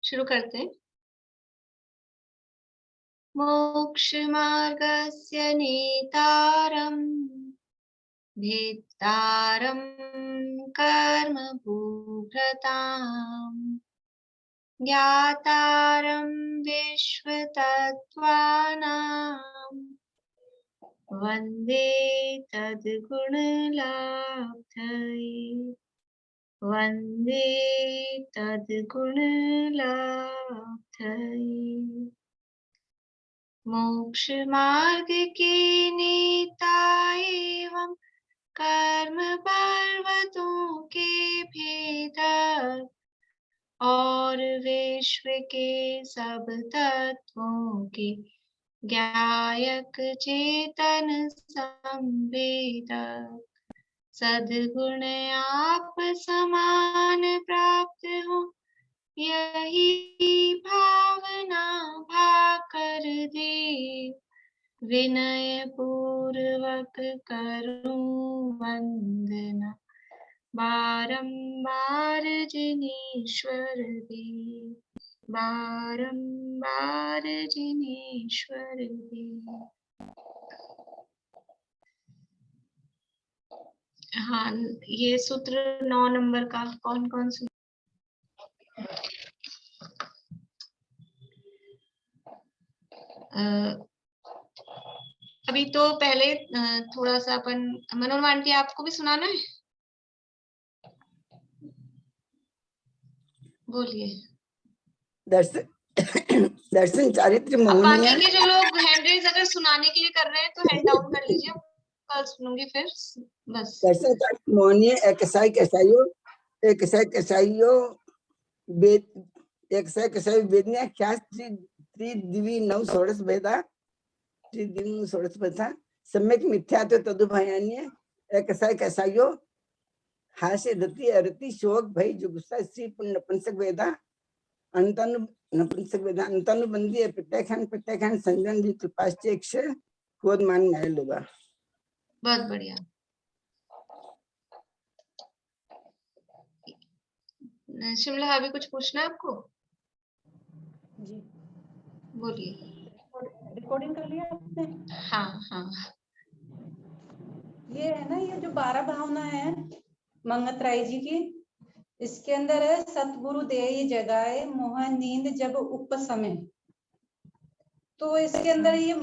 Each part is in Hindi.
शुरू करते हैं। मोक्षमार्गस्य नेतारम् भेत्तारं कर्मभूभृताम् ज्ञातारं विश्वतत्त्वानां वन्दे तद्गुणलाब्धये वन्दे तद्गुणलाब्धये। मोक्षमार्ग के नेता एवं कर्म पर्वतों के भेदक और विश्व के सब तत्वों के ज्ञायक चेतन संवेदक सद्गुण आप समान प्राप्त हो यही भावना भाकर दे विनय पूर्वक करूं वंदना बारंबार जिनेश्वर देव बारंबार जिनेश्वर देव। हाँ, ये सूत्र 9 नंबर का कौन कौन सा? अभी तो पहले थोड़ा सा अपन मनोरमा आंटी आपको भी सुनाना है, बोलिए। दर्शन चारित्र अब बाकी मोहनीय। के जो लोग हैंड रेज अगर सुनाने के लिए कर रहे हैं तो हैंड डाउन कर लीजिए, कल सुनूंगी फिर बस। दर्शन चारित्र मोहनीय एकसाई कसाईयो एकसाई कसाईयो वेद एकसाई कसाई वेदन्या क्या त्रिदिवी नव षोडश वेदा त्रिदिवी नव षोडश वेदा सम्यक मिथ्या तो तदुभयान्य एकसाई कसाईयो हास्य दति अरति शोक भय जुगुप्सा श्री पुण्य पंचक वेदा अंतनु नपुंसक वेदा अंतनु बंदी प्रत्याख्यान संजन भी कृपाश्चेक्ष क्रोध मान न्याय लोगा। बहुत बढ़िया। शिमला अभी कुछ पूछना है आपको? जी बोलिए। रिकॉर्डिंग कर लिया आपने? हाँ हाँ। ये है ना, ये जो 12 भावना है मंगत राय जी की, इसके अंदर है सतगुरु देय जगाए मोह नींद जब उपसमय। तो इसके अंदर ये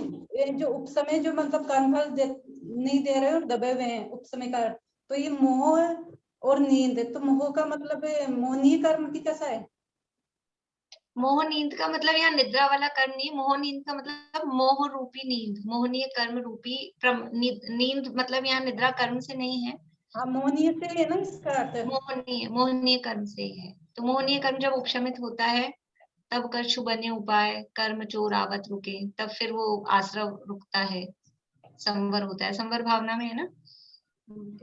जो उपसमय जो मतलब कर्मफल नहीं दे रहे और दबे हुए हैं उपसमय का, तो ये मोह और नींद, तो मोह का मतलब मोहनीय कर्म की कैसा है? मोह नींद का मतलब यहाँ निद्रा वाला कर्म नहीं, मोह नींद का मतलब मोह रूपी नींद, मोहनीय कर्म रूपी नींद मतलब यहाँ निद्रा कर्म से नहीं है। हाँ, मोहनीय से है ना इसका अर्थ? मोहनीय कर्म से ही है। तो मोहनीय कर्म जब उपशमित होता है तब कछु बने उपाय कर्म चोर आवत रुके, तब फिर वो आश्रव रुकता है, संवर होता है, संवर भावना में है ना,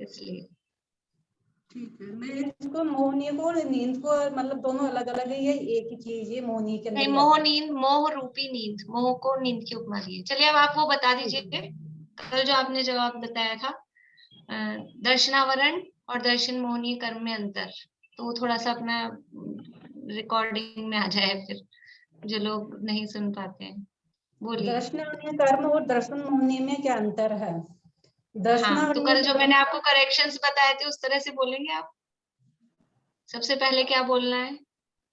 इसलिए। ठीक है, मैं इसको मोहनीय को और नींद को मतलब दोनों अलग अलग है, ये एक ही चीज है मोहनीय के अंदर? नहीं, मोह नींद, मोह रूपी नींद, मोह को नींद की उपमा दी है। चलिए अब आप वो बता दीजिए कल जो आपने जवाब बताया था, दर्शनावरण और दर्शन मोहनीय कर्म में अंतर, तो वो थोड़ा सा अपना रिकॉर्डिंग में आ जाए फिर, जो लोग नहीं सुन पाते हैं। बोलिए। दर्शनावरणीय कर्म और दर्शन मोहनीय में क्या अंतर है? हाँ, तो कल जो मैंने आपको करेक्शंस बताए थे उस तरह से बोलेंगे आप। सबसे पहले क्या बोलना है?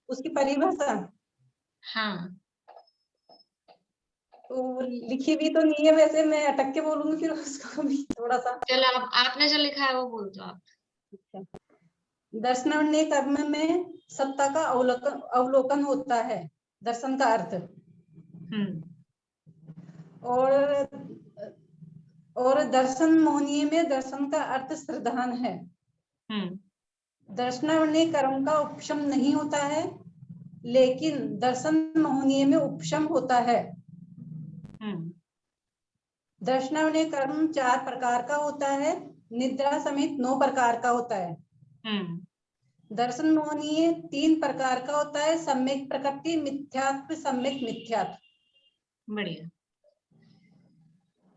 उसकी परिभाषा। हाँ, तो लिखी भी तो नहीं है वैसे, मैं अटक के बोलूंगी फिर उसको भी थोड़ा सा। चलो आपने जो लिखा है वो बोल दो आप। दर्शनावरणीय कर्म में सत्ता का अवलोकन होता है, दर्शन का अर्थ। और दर्शन मोहनीय में दर्शन का अर्थ श्रद्धान है। दर्शनावरणीय कर्म का उपशम नहीं होता है, लेकिन दर्शन मोहनीय में उपशम होता है। दर्शनावरणीय कर्म 4 प्रकार का होता है, निद्रा समेत 9 प्रकार का होता है। दर्शन मोहनीय 3 प्रकार का होता है, सम्यक प्रकृति, मिथ्यात्व, सम्यक मिथ्यात्व। बढ़िया।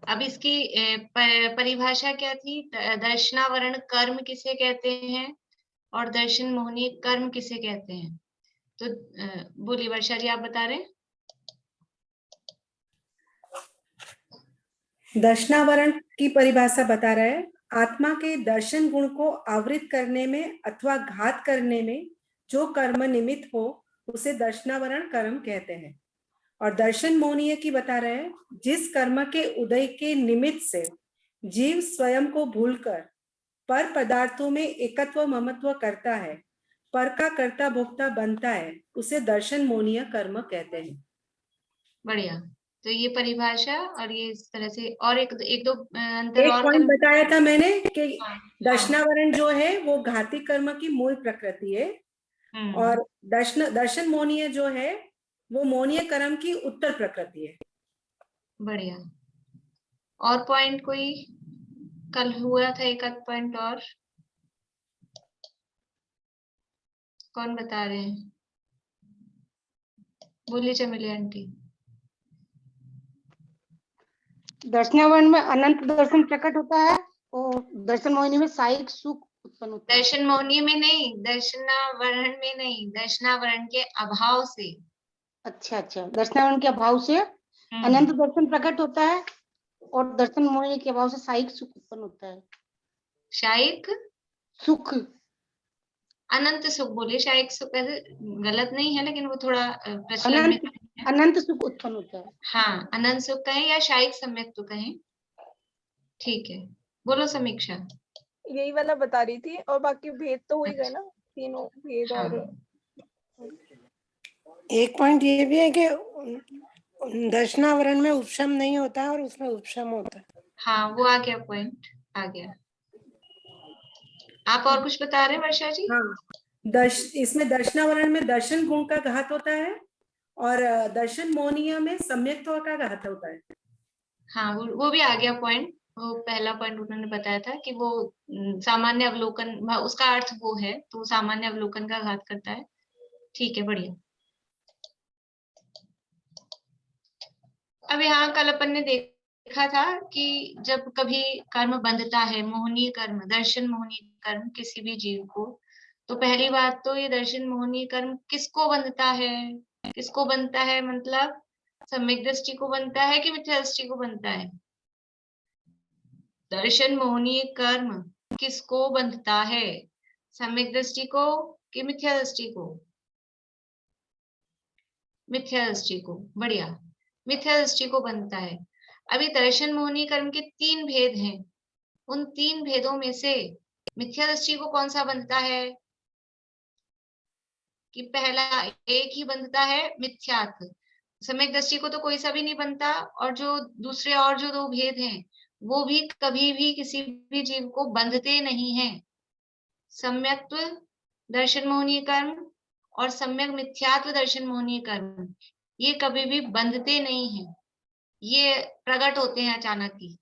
अब इसकी परिभाषा क्या थी? दर्शनावरण कर्म किसे कहते हैं और दर्शन मोहनीय कर्म किसे कहते हैं? तो बोलिए वर्षा जी, आप बता रहे हैं। दर्शनावरण की परिभाषा बता रहा है, आत्मा के दर्शन गुण को आवृत करने में अथवा घात करने में जो कर्म निमित्त हो उसे दर्शनावरण कर्म कहते हैं। और दर्शन मोहनीय की बता रहे हैं, जिस कर्म के उदय के निमित्त से जीव स्वयं को भूलकर पर पदार्थों में एकत्व ममत्व करता है, पर का कर्ता भोक्ता बनता है, उसे दर्शन मोहनीय कर्म कहते हैं। बढ़िया। तो ये परिभाषा और ये इस तरह से, और एक दो अंतर एक और पॉइंट बताया था मैंने कि हाँ, दर्शनावरण जो है वो घाती कर्म की मूल प्रकृति है, और दर्शन मोहनीय जो है वो मोहनीय कर्म की उत्तर प्रकृति है। बढ़िया। और पॉइंट कोई कल हुआ था एक आध पॉइंट और, कौन बता रहे हैं? बोलिए चमेली आंटी। दर्शनावरण में अनंत दर्शन प्रकट होता है और दर्शन मोहिनी में साइक सुख उत्पन्न होता है। दर्शन मोहनीय में नहीं, दर्शनावरण में नहीं, दर्शनावरण के अभाव से। अच्छा अच्छा, दर्शनावरण के अभाव से अनंत दर्शन प्रकट होता है और दर्शन मोहिनी के अभाव से साइक सुख उत्पन्न होता है। शायक सुख, अनंत सुख बोलिए, शायक सुख ऐसे गलत नहीं है, लेकिन वो थोड़ा प्रचलन में अनंत अनंत सुख उत्पन्न होता है। हाँ, अनंत सुख कहें या शायक सम्यक तो कहें, ठीक है। बोलो समीक्षा। यही वाला बता रही थी, और बाकी भेद तो हो ही गए ना, तीनों भेद। हाँ। और एक पॉइंट ये भी है कि दर्शनावरण में उपशम नहीं होता है और उसमें उपशम होता है। हाँ, वो आ गया, पॉइंट आ गया। आप और कुछ बता रहे हैं वर्षा जी? हाँ, इसमें दर्शनावरण में दर्शन गुण का घात होता है और दर्शन मोहनीय में सम्यक्त्व का घात होता है। हाँ, वो भी आ गया पॉइंट। वो पहला पॉइंट उन्होंने बताया था कि वो सामान्य अवलोकन, उसका अर्थ वो है, तो सामान्य अवलोकन का घात करता है। ठीक है, बढ़िया। अब यहाँ कल अपन ने देखा था कि जब कभी कर्म बंधता है, मोहनीय कर्म, दर्शन मोहनीय कर्म किसी भी जीव को, तो पहली बात तो ये दर्शन मोहनीय कर्म किसको बंधता है? किसको बनता है मतलब सम्यक दृष्टि को बनता है कि मिथ्या दृष्टि को बनता है? दर्शन मोहनीय कर्म किसको बंधता है? सम्यक दृष्टि को कि मिथ्या दृष्टि को? मिथ्या दृष्टि को। बढ़िया, मिथ्या दृष्टि को बनता है। अभी दर्शन मोहनीय कर्म के 3 भेद हैं। उन 3 भेदों में से मिथ्या दृष्टि को कौन सा बंधता है? कि पहला एक ही बंधता है, मिथ्यात्व। सम्यक दृष्टि को तो कोई सा भी नहीं बनता, और जो दूसरे और जो 2 भेद हैं वो भी कभी भी किसी भी जीव को बंधते नहीं है। सम्यक्त्व दर्शन मोहनीय कर्म और सम्यक मिथ्यात्व दर्शन मोहनीय कर्म, ये कभी भी बंधते नहीं है। ये प्रकट होते हैं अचानक ही,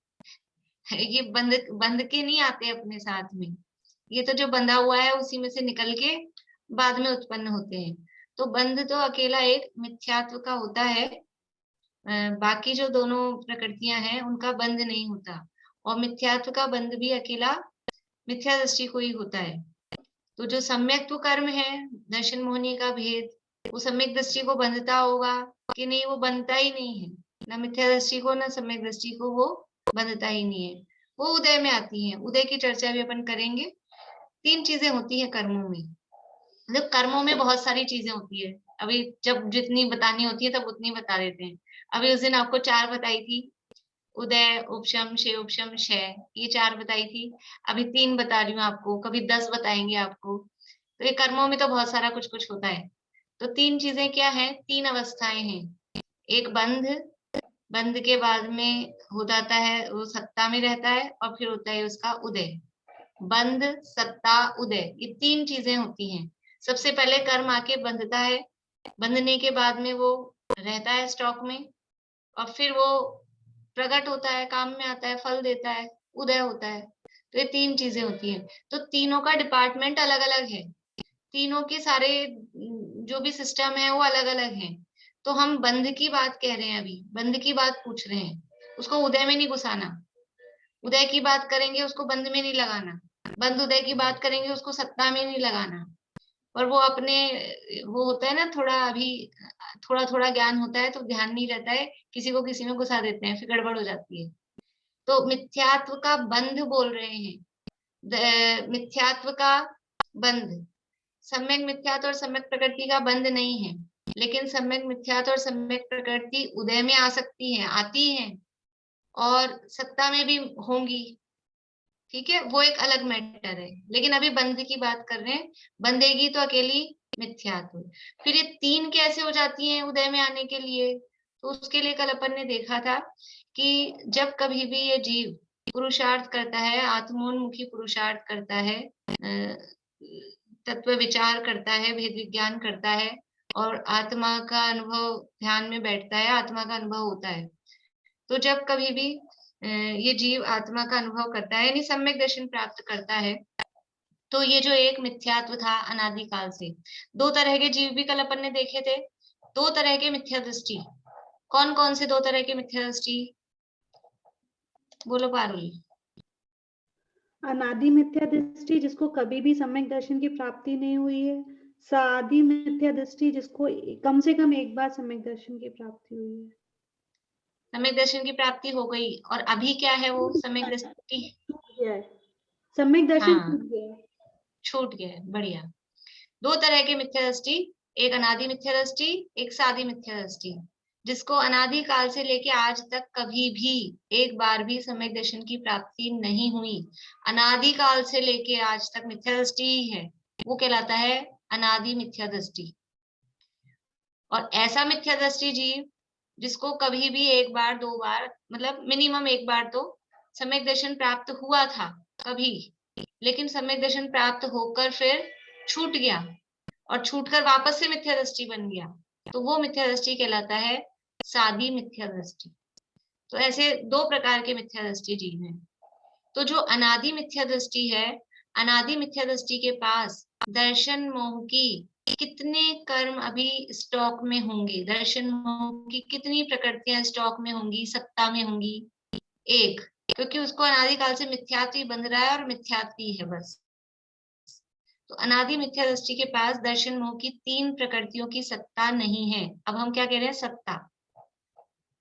ये बंध के नहीं आते अपने साथ में। ये तो जो बंधा हुआ है उसी में से निकल के बाद में उत्पन्न होते हैं। तो बंध तो अकेला एक मिथ्यात्व का होता है, बाकी जो दोनों प्रकृतियां हैं उनका बंध नहीं होता। और मिथ्यात्व का बंध भी अकेला मिथ्या दृष्टि को ही होता है। तो जो सम्यक्त्व कर्म है, दर्शन मोहनीय का भेद, वो सम्यक दृष्टि को बंधता होगा कि नहीं? वो बंधता ही नहीं है, ना मिथ्या दृष्टि को ना सम्यक दृष्टि को, वो बंधता ही नहीं है। वो उदय में आती है। उदय की चर्चा भी अपन करेंगे। 3 चीजें होती है कर्मों में। मतलब कर्मों में बहुत सारी चीजें होती है, अभी जब जितनी बतानी होती है तब उतनी बता देते हैं। अभी उस दिन आपको 4 बताई थी, उदय, उपशम, क्षय उपशम, क्षय, ये 4 बताई थी। अभी 3 बता रही हूँ आपको, कभी 10 बताएंगे आपको। तो ये कर्मों में तो बहुत सारा कुछ कुछ होता है। तो 3 चीजें क्या है? 3 अवस्थाएं हैं। एक बंध, बंध के बाद में हो जाता है, वो सत्ता में रहता है, और फिर होता है उसका उदय। बंध, सत्ता, उदय, ये 3 चीजें होती हैं। सबसे पहले कर्म आके बंधता है, बंधने के बाद में वो रहता है स्टॉक में, और फिर वो प्रकट होता है, काम में आता है, फल देता है, उदय होता है। तो ये 3 चीजें होती हैं। तो तीनों का डिपार्टमेंट अलग अलग है, तीनों के सारे जो भी सिस्टम है वो अलग अलग है। तो हम बंध की बात कह रहे हैं, अभी बंध की बात पूछ रहे हैं, उसको उदय में नहीं घुसाना। उदय की बात करेंगे उसको बंध में नहीं लगाना, बंध उदय की बात करेंगे उसको सत्ता में नहीं लगाना। और वो अपने वो होता है ना, थोड़ा अभी थोड़ा थोड़ा ज्ञान होता है तो ध्यान नहीं रहता है, किसी को किसी में घुसा देते हैं, फिर गड़बड़ हो जाती है। तो मिथ्यात्व का बंध बोल रहे हैं, मिथ्यात्व का बंध। सम्यक मिथ्यात्व और सम्यक प्रकृति का बंध नहीं है, लेकिन सम्यक मिथ्यात्व और सम्यक प्रकृति उदय में आ सकती है, आती है, और सत्ता में भी होंगी, ठीक है, वो एक अलग मैटर है। लेकिन अभी बंध की बात कर रहे हैं, बंधेगी तो अकेली मिथ्यात्व। फिर ये तीन कैसे हो जाती हैं उदय में आने के लिए? तो उसके लिए कल अपन ने देखा था कि जब कभी भी ये जीव पुरुषार्थ करता है, आत्मोन्मुखी पुरुषार्थ करता है, तत्व विचार करता है, भेद विज्ञान करता है, और आत्मा का अनुभव ध्यान में बैठता है, आत्मा का अनुभव होता है। तो जब कभी भी ये जीव आत्मा का अनुभव करता है, यानी सम्यक दर्शन प्राप्त करता है, तो ये जो एक मिथ्यात्व था अनादिकाल से, दो तरह के जीव भी कल अपन ने देखे थे, दो तरह के मिथ्या दृष्टि। कौन कौन से दो तरह के मिथ्या दृष्टि? बोलो पारुल। अनादि मिथ्या दृष्टि जिसको कभी भी सम्यक दर्शन की प्राप्ति नहीं हुई है, सादि मिथ्या दृष्टि जिसको कम से कम एक बार सम्यक दर्शन की प्राप्ति हुई है। सम्यक दर्शन की प्राप्ति हो गई, और अभी क्या है वो सम्यक दृष्टि? छूट गया है, सम्यक दर्शन हाँ, छूट गया है। छूट गया है, बढ़िया। दो तरह के मिथ्या दृष्टि, एक अनादि मिथ्या दृष्टि, एक सादी मिथ्या दृष्टि, जिसको अनादि काल से लेके आज तक कभी भी एक बार भी सम्यक दर्शन की प्राप्ति नहीं हुई, अनादि काल से लेके आज तक मिथ्या दृष्टि ही है, वो कहलाता है अनादि मिथ्या दृष्टि। और ऐसा मिथ्या दृष्टि जीव जिसको कभी भी एक बार दो बार, मतलब मिनिमम एक बार तो सम्यक दर्शन प्राप्त हुआ था कभी, लेकिन सम्यक दर्शन प्राप्त होकर फिर छूट गया, और छूटकर वापस से मिथ्या दृष्टि बन गया, तो वो मिथ्या दृष्टि कहलाता है सादी मिथ्या दृष्टि। तो ऐसे दो प्रकार के मिथ्या दृष्टि जीव हैं। तो जो अनादि मिथ्या दृष्टि है, अनादि मिथ्या दृष्टि के पास दर्शन मोह की कितने कर्म अभी स्टॉक में होंगे, दर्शन मोह की कितनी प्रकृतियां स्टॉक में होंगी, सत्ता में होंगी? एक, क्योंकि उसको अनादिकाल से मिथ्यात्व ही बंध रहा है और मिथ्यात्व ही है बस। तो अनादि मिथ्या दृष्टि के पास दर्शन मोह की तीन प्रकृतियों की सत्ता नहीं है। अब हम क्या कह रहे हैं? सत्ता।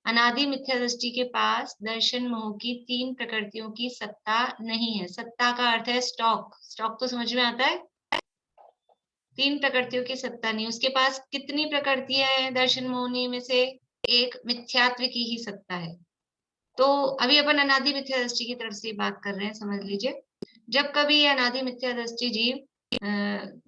अनादि मिथ्या दृष्टि के पास दर्शन मोह की तीन प्रकृतियों की सत्ता नहीं है। सत्ता का अर्थ है स्टॉक, स्टॉक तो समझ में आता है। तीन प्रकृतियों की सत्ता नहीं, उसके पास कितनी प्रकृतियां हैं दर्शन मोहनी में से? एक मिथ्यात्व की ही सत्ता है। तो अभी अपन अनादि मिथ्या दृष्टि की तरफ से बात कर रहे हैं, समझ लीजिए। जब कभी अनादि मिथ्या दृष्टि जीव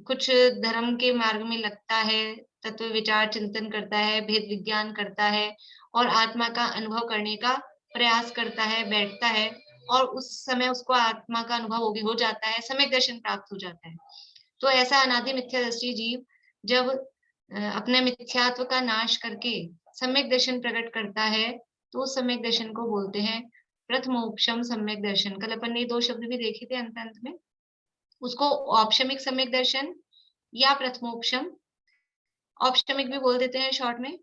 कुछ धर्म के मार्ग में लगता है, तत्व विचार चिंतन करता है, भेद विज्ञान करता है, और आत्मा का अनुभव करने का प्रयास करता है, बैठता है, और उस समय उसको आत्मा का अनुभव हो जाता है, सम्यक दर्शन प्राप्त हो जाता है। तो ऐसा अनादि मिथ्या दृष्टि जीव जब अपने मिथ्यात्व का नाश करके सम्यक दर्शन प्रकट करता है, तो उस सम्यक दर्शन को बोलते हैं प्रथमोपशम सम्यक दर्शन। कल अपन ने दो शब्द भी देखे थे अंत में, उसको औपशमिक सम्यक दर्शन या प्रथमोपशम, औपशमिक भी बोल देते हैं शॉर्ट में,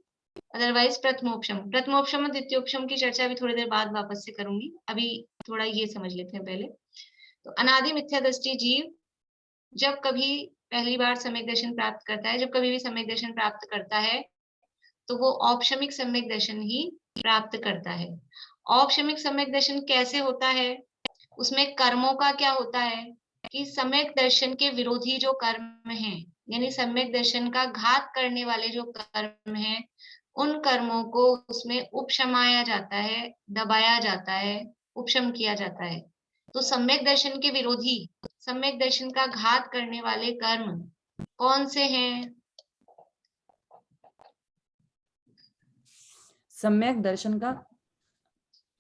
अदरवाइज प्रथमोपशम। प्रथमोपशम और द्वितीयोपशम की चर्चा अभी थोड़ी देर बाद वापस से करूंगी, अभी थोड़ा ये समझ लेते हैं पहले। तो अनादि मिथ्या दृष्टि जीव जब कभी पहली बार सम्यक दर्शन प्राप्त करता है, जब कभी भी सम्यक दर्शन प्राप्त करता है, तो वो औपशमिक सम्यक दर्शन ही प्राप्त करता है। औपशमिक सम्यक दर्शन कैसे होता है? उसमें कर्मों का क्या होता है कि सम्यक दर्शन के विरोधी जो कर्म हैं, यानी सम्यक दर्शन का घात करने वाले जो कर्म हैं, उन कर्मों को उसमें उपशमाया जाता है, दबाया जाता है, उपशम किया जाता है। तो सम्यक दर्शन के विरोधी, सम्यक दर्शन का घात करने वाले कर्म कौन से हैं? सम्यक दर्शन का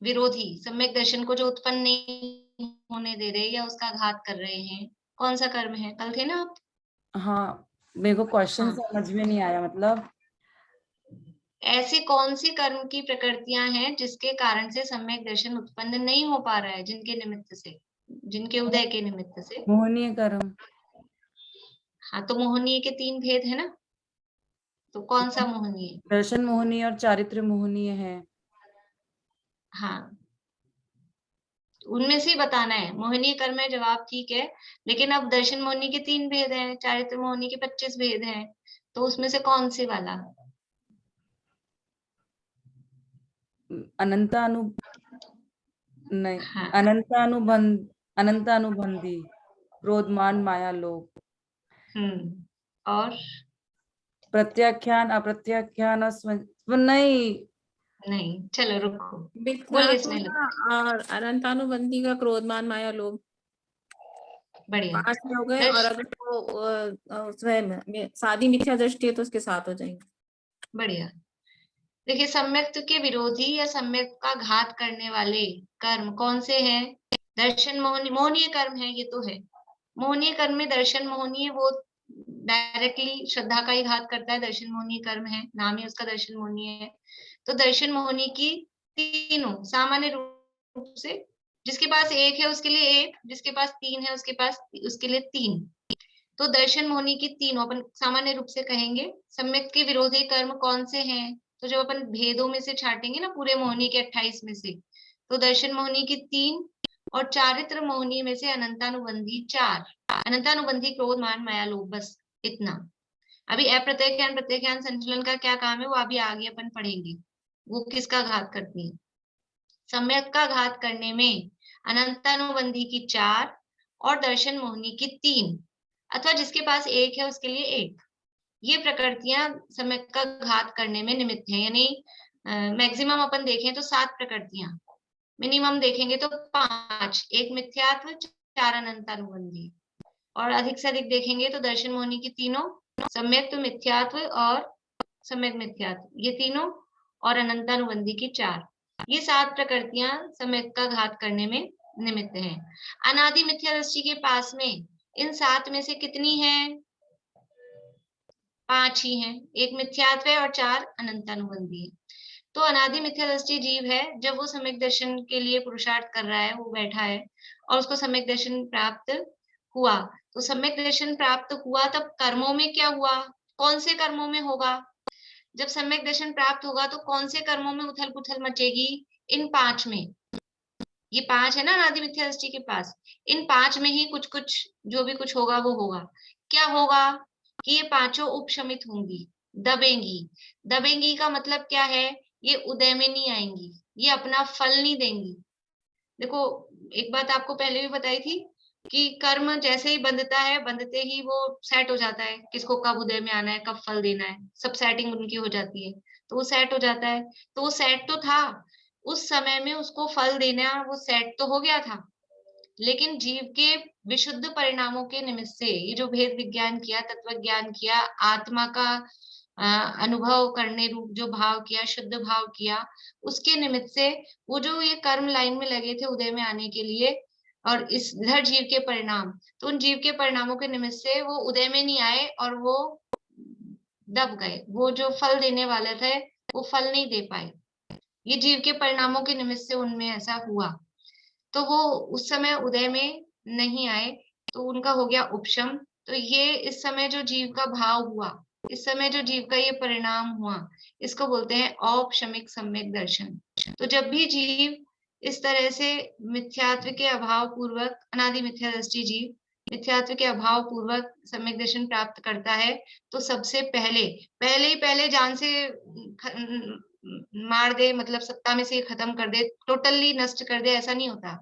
विरोधी, सम्यक दर्शन को जो उत्पन्न नहीं होने दे रहे या उसका घात कर रहे हैं, कौन सा कर्म है? कल थे ना आप? हाँ, मेरे को क्वेश्चन हाँ। समझ में नहीं आया, मतलब ऐसी कौन सी कर्म की प्रकृतियां हैं जिसके कारण से सम्यक दर्शन उत्पन्न नहीं हो पा रहा है, जिनके निमित्त से, जिनके उदय के निमित्त से? मोहनीय कर्म। हाँ, तो मोहनीय के तीन भेद है ना, तो कौन सा मोहनीय? दर्शन मोहनीय और चारित्र मोहनीय है। हाँ, उनमें से ही बताना है। मोहिनी कर्म है जवाब ठीक है, लेकिन अब दर्शन मोहिनी के 3 भेद हैं, चारित्र मोहिनी के 25 भेद हैं, तो उसमें से कौन से वाला? अनंतानु नहीं, हाँ, अनंतानुबंधी, क्रोधमान माया लोभ, और प्रत्याख्यान अप्रत्याख्यान नहीं, नहीं, चलो रुको, मिथ्या बोलिए तो स्नेहल। ना, और अनंतानुबंधी का क्रोधमान माया लोभ बढ़िया। 5 में हो गए, और अगर वो उसमें सादी मिथ्या दृष्टि है तो उसके 7 हो जाएंगे। बढ़िया। देखिए, सम्यक्त के विरोधी या सम्यक्त का घात करने वाले कर्म कौन से हैं? दर्शन मोहनीय कर्म है, ये तो है। मोहनीय कर्म में दर्शन मोहनीय, वो डायरेक्टली श्रद्धा का ही घात करता है, दर्शन मोहनीय कर्म है, नाम ही उसका दर्शन मोहनीय है। तो दर्शन मोहनी की तीनों सामान्य रूप से, जिसके पास 1 है उसके लिए 1, जिसके पास 3 है उसके लिए 3। तो दर्शन मोहनी की तीनों अपन सामान्य रूप से कहेंगे। सम्यक के विरोधी कर्म कौन से हैं? तो जब अपन भेदों में से छाटेंगे ना, पूरे मोहनी के 28 में से, तो दर्शन मोहनी की 3 और चारित्र मोहनी में से अनंतानुबंधी 4। अनंतानुबंधी क्रोध मान माया लोभ, बस इतना। अभी अप्रत्यख्यान प्रत्यख्यान संचलन का क्या काम है वो अभी आगे अपन पढ़ेंगे, वो किसका घात करती है। सम्यक का घात करने में अनंतानुबंधी की 4 और दर्शन मोहनी की 3, अथवा जिसके पास 1 है उसके लिए 1, ये प्रकृतियां सम्यक का घात करने में निमित्त हैं। यानी मैक्सिमम अपन देखें तो 7 प्रकृतियां, मिनिमम देखेंगे तो 5, 1 मिथ्यात्व, 4 अनंतानुबंधी, और अधिक से अधिक देखेंगे तो दर्शन मोहनी की तीनों, सम्यक मिथ्यात्व और सम्यक मिथ्यात्व, ये तीनों, और अनंतानुबंधी की 4, ये 7 प्रकृतियां सम्यक का घात करने में निमित्त हैं। अनादि मिथ्या दृष्टि के पास में इन 7 में से कितनी है? 5 ही हैं, 1 मिथ्यात्व है और 4 अनंतानुबंधी है। तो अनादि मिथ्या दृष्टि जीव है, जब वो सम्यक दर्शन के लिए पुरुषार्थ कर रहा है, वो बैठा है और उसको सम्यक दर्शन प्राप्त हुआ, तो सम्यक दर्शन प्राप्त हुआ तब कर्मों में क्या हुआ? कौन से कर्मों में होगा? जब सम्यक दर्शन प्राप्त होगा तो कौन से कर्मों में उथल पुथल मचेगी? इन 5 में। ये 5 है ना अनादि मिथ्या दृष्टि के पास, इन 5 में ही कुछ कुछ जो भी कुछ होगा वो होगा। क्या होगा? कि ये 5 उपशमित होंगी, दबेंगी। दबेंगी का मतलब क्या है? ये उदय में नहीं आएंगी, ये अपना फल नहीं देंगी। देखो, एक बात आपको पहले भी बताई थी कि कर्म जैसे ही बंधता है, बंधते ही वो सेट हो जाता है, किसको कब उदय में आना है, कब फल देना है, सब सेटिंग उनकी हो जाती है, तो वो सेट हो जाता है। तो वो सेट तो था उस समय में, उसको फल देना वो सेट तो हो गया था, लेकिन जीव के विशुद्ध परिणामों के निमित्त से, ये जो भेद विज्ञान किया, तत्व ज्ञान किया, आत्मा का अनुभव करने रूप जो भाव किया, शुद्ध भाव किया, उसके निमित्त से वो जो ये कर्म लाइन में लगे थे उदय में आने के लिए, और इस इधर जीव के परिणाम, तो उन जीव के परिणामों के निमित्त से वो उदय में नहीं आए और वो दब गए। वो जो फल देने वाले थे वो फल नहीं दे पाए, ये जीव के परिणामों के निमित्त से उनमें ऐसा हुआ, तो वो उस समय उदय में नहीं आए, तो उनका हो गया उपशम। तो ये इस समय जो जीव का भाव हुआ, इस समय जो जीव का ये परिणाम हुआ, इसको बोलते हैं औपशमिक सम्यक दर्शन। तो जब भी जीव इस तरह से मिथ्यात्व के अभाव पूर्वक, अनादि मिथ्या दृष्टि जीव मिथ्यात्व के अभाव पूर्वक सम्यक दर्शन प्राप्त करता है, तो सबसे पहले जान से मार दे, मतलब सत्ता में से खत्म कर दे, टोटली नष्ट कर दे, ऐसा नहीं होता।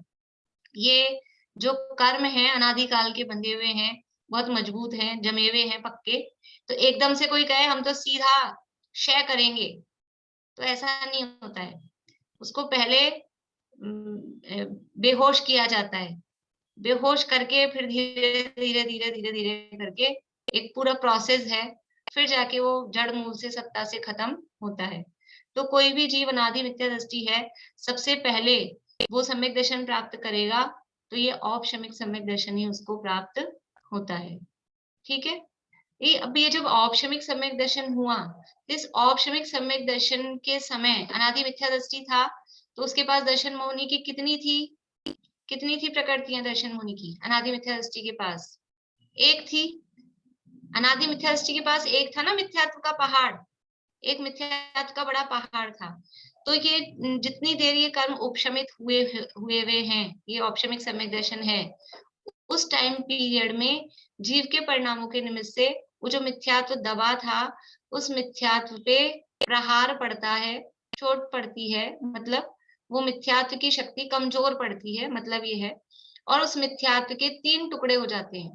ये जो कर्म है अनादिकाल के बंधे हुए हैं, बहुत मजबूत हैं, जमे हुए हैं, पक्के, तो एकदम से कोई कहे हम तो सीधा क्षय करेंगे, तो ऐसा नहीं होता है। उसको पहले बेहोश किया जाता है, बेहोश करके फिर धीरे धीरे धीरे धीरे धीरे करके एक पूरा प्रोसेस है, फिर जाके वो जड़ मूल से सत्ता से खत्म होता है। तो कोई भी जीव अनादि मिथ्या दृष्टि है, सबसे पहले वो सम्यक दर्शन प्राप्त करेगा, तो ये औपशमिक सम्यक दर्शन ही उसको प्राप्त होता है। ठीक है, ये जब औपशमिक सम्यक दर्शन हुआ, इस औपशमिक सम्यक दर्शन के समय अनादि मिथ्या दृष्टि था, तो उसके पास दर्शन मोहनी की कितनी थी प्रकृतियां दर्शन मुनि की? अनादि मिथ्या दृष्टि के पास 1 थी। अनादि मिथ्या दृष्टि के पास 1 था ना, मिथ्यात्व का पहाड़, एक मिथ्यात्व का बड़ा पहाड़ था। तो ये जितनी देर ये कर्म उपशमित हुए हुए हैं, ये औपशमिक सम्यक दर्शन है, उस टाइम पीरियड में जीव के परिणामों के निमित्त से वो जो मिथ्यात्व दबा था, उस मिथ्यात्व पे प्रहार पड़ता है, चोट पड़ती है, मतलब वो मिथ्यात्व की शक्ति कमजोर पड़ती है, मतलब ये है। और उस मिथ्यात्व के 3 टुकड़े हो जाते हैं।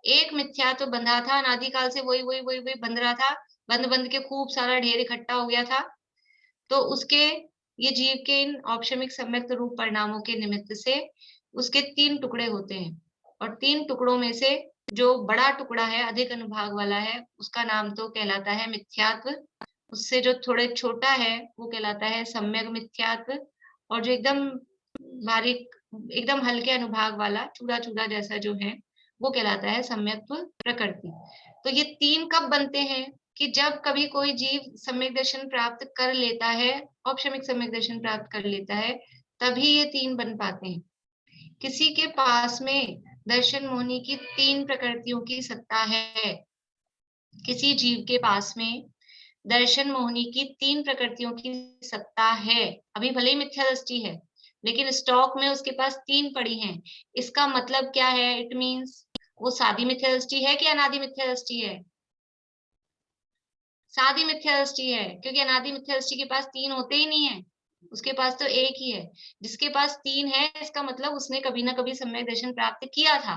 एक मिथ्यात्व बंधा था, अनादिकाल से वही बंध रहा था, बंध के खूब सारा ढेर इकट्ठा हो गया था। तो उसके, ये जीव के इन औपशमिक सम्यक्त रूप परिणामों के निमित्त से उसके 3 टुकड़े होते हैं, और 3 टुकड़ों में से जो बड़ा टुकड़ा है, अधिक अनुभाग वाला है, उसका नाम तो कहलाता है मिथ्यात्व। उससे जो थोड़े छोटा है वो कहलाता है सम्यक मिथ्यात्व, और जो एकदम बारीक, एकदम हल्के अनुभाग वाला चूड़ा चूड़ा जैसा जो है, वो कहलाता है सम्यक्त्व प्रकृति। तो ये 3 कब बनते हैं कि जब कभी कोई जीव सम्यक दर्शन प्राप्त कर लेता है, औपशमिक सम्यक दर्शन प्राप्त कर लेता है, तभी ये 3 बन पाते हैं। किसी के पास में दर्शन मोहिनी की 3 प्रकृतियों की सत्ता है, किसी जीव के पास में दर्शन मोहिनी की 3 प्रकृतियों की सत्ता है, अभी भले ही मिथ्या दृष्टि है, लेकिन स्टॉक में उसके पास 3 पड़ी हैं। इसका मतलब क्या है? इट मीन्स वो सादी मिथ्या दृष्टि है कि अनादि मिथ्या दृष्टि है? सादी मिथ्या दृष्टि है, क्योंकि अनादि मिथ्या दृष्टि के पास 3 होते ही नहीं है, उसके पास तो एक ही है। जिसके पास 3 है, इसका मतलब उसने कभी ना कभी सम्यक दर्शन प्राप्त किया था,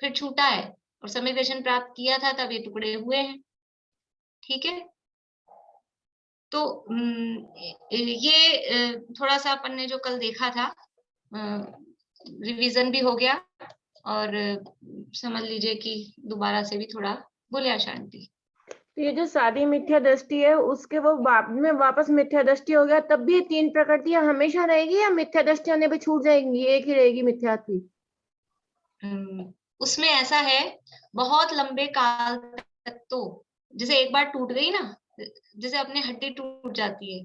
फिर छूटा है, और सम्यक दर्शन प्राप्त किया था तब ये टुकड़े हुए हैं। ठीक है, तो ये थोड़ा सा अपन ने जो कल देखा था, रिवीजन भी हो गया, और समझ लीजिए कि दोबारा से भी थोड़ा बोले शांति। तो ये जो सादी मिथ्या दृष्टि है, उसके वो बाद में वापस मिथ्या दृष्टि हो गया, तब भी 3 प्रकृतियां हमेशा रहेगी, या मिथ्या दृष्टि होने पे छूट जाएंगी, एक ही रहेगी मिथ्यात्व? उसमें ऐसा है, बहुत लंबे काल तक तो, जैसे एक बार टूट गई ना, जैसे अपने हड्डी टूट जाती है,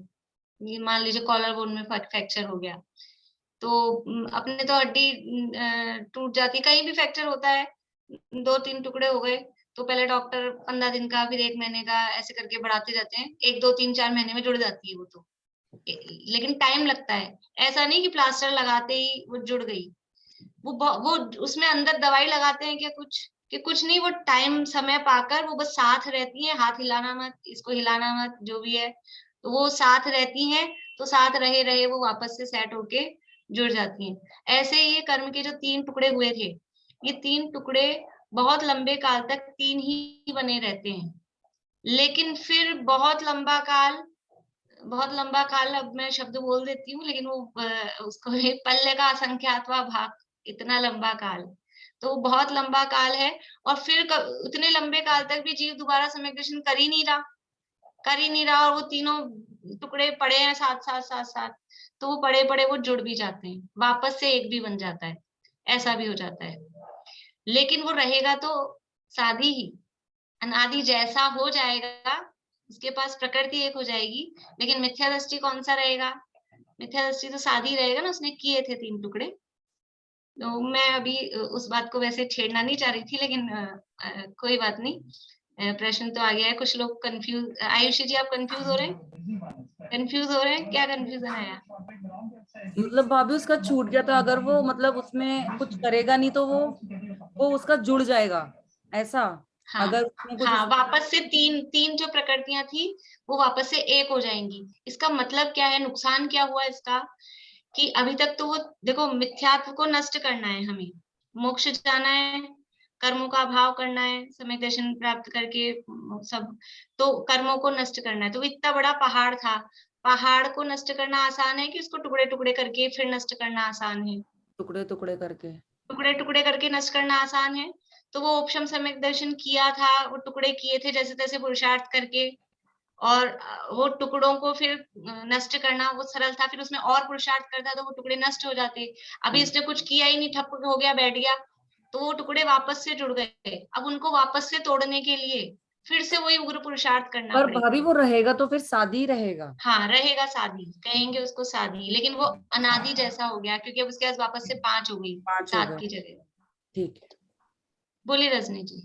मान लीजिए कॉलर बोन में फ्रैक्चर हो गया, तो अपने तो हड्डी टूट जाती, कहीं भी फ्रैक्चर होता है, 2-3 टुकड़े हो गए, तो पहले डॉक्टर 15 दिन का, फिर 1 महीने का, ऐसे करके बढ़ाते जाते हैं, 1, 2, 3, 4 महीने में जुड़ जाती है वो तो, लेकिन टाइम लगता है। ऐसा नहीं कि प्लास्टर लगाते ही वो जुड़ गई, वो उसमें अंदर दवाई लगाते हैं क्या कुछ, कि कुछ नहीं, वो टाइम समय पाकर वो बस साथ रहती हैं, हाथ हिलाना मत, इसको हिलाना मत, जो भी है, तो वो साथ रहती हैं, तो साथ रहे रहे वो वापस से सेट होके जुड़ जाती हैं। ऐसे ये कर्म के जो 3 टुकड़े हुए थे, ये 3 टुकड़े बहुत लंबे काल तक 3 ही बने रहते हैं, लेकिन फिर बहुत लंबा काल, अब मैं शब्द बोल देती हूँ, लेकिन वो उसको पल्ले का असंख्यातवा भाग, इतना लंबा काल, तो वो बहुत लंबा काल है। और फिर उतने लंबे काल तक भी जीव दोबारा सम्यक दर्शन कर ही नहीं रहा, और वो तीनों टुकड़े पड़े हैं साथ, तो वो पड़े वो जुड़ भी जाते हैं, वापस से एक भी बन जाता है, ऐसा भी हो जाता है। लेकिन वो रहेगा तो सादी ही, अनादि जैसा हो जाएगा, उसके पास प्रकृति एक हो जाएगी, लेकिन मिथ्या दृष्टि कौन सा रहेगा? मिथ्या दृष्टि तो सादी रहेगा ना, उसने किए थे 3 टुकड़े। तो मैं अभी उस बात को वैसे छेड़ना नहीं चाह रही थी, लेकिन कोई बात नहीं, प्रश्न तो आ गया है। कुछ लोग कंफ्यूज, आयुषी जी आप कंफ्यूज हो रहे हैं? क्या कंफ्यूजन आया? मतलब भाभी उसका छूट गया था, अगर वो मतलब उसमें कुछ करेगा नहीं तो वो उसका जुड़ जाएगा, ऐसा? हाँ, अगर उसमें कुछ हाँ, वापस से 3 जो प्रकृतियां थी वो वापस से एक हो जाएंगी। इसका मतलब क्या है, नुकसान क्या हुआ इसका, कि अभी तक तो वो देखो, मिथ्यात्व को नष्ट करना है, हमें मोक्ष जाना है, कर्मों का अभाव करना है, सम्यक दर्शन प्राप्त करके सब, तो कर्मों को नष्ट करना है। तो इतना बड़ा पहाड़ था, पहाड़ को नष्ट करना आसान है कि उसको टुकड़े टुकड़े करके फिर नष्ट करना आसान है? टुकड़े टुकड़े करके नष्ट करना आसान है। तो वो उपशम सम्यक दर्शन किया था, वो टुकड़े किए थे जैसे तैसे पुरुषार्थ करके, और वो टुकड़ों को फिर नष्ट करना वो सरल था, फिर उसमें और पुरुषार्थ करता तो वो टुकड़े नष्ट हो जाते। अभी इसने कुछ किया ही नहीं, ठप हो गया, बैठ गया, तो वो टुकड़े वापस से जुड़ गए। अब उनको वापस से तोड़ने के लिए फिर से वही उग्र पुरुषार्थ करना पर पड़ेगा। भाभी वो रहेगा तो फिर सादी रहेगा। हाँ, रहेगा सादी, कहेंगे उसको सादी, लेकिन वो अनादि जैसा हो गया, क्योंकि अब उसके पास वापस से 5 हो गई, 5 हो 7 गए। की जगह। ठीक है। बोलिए रजनी जी।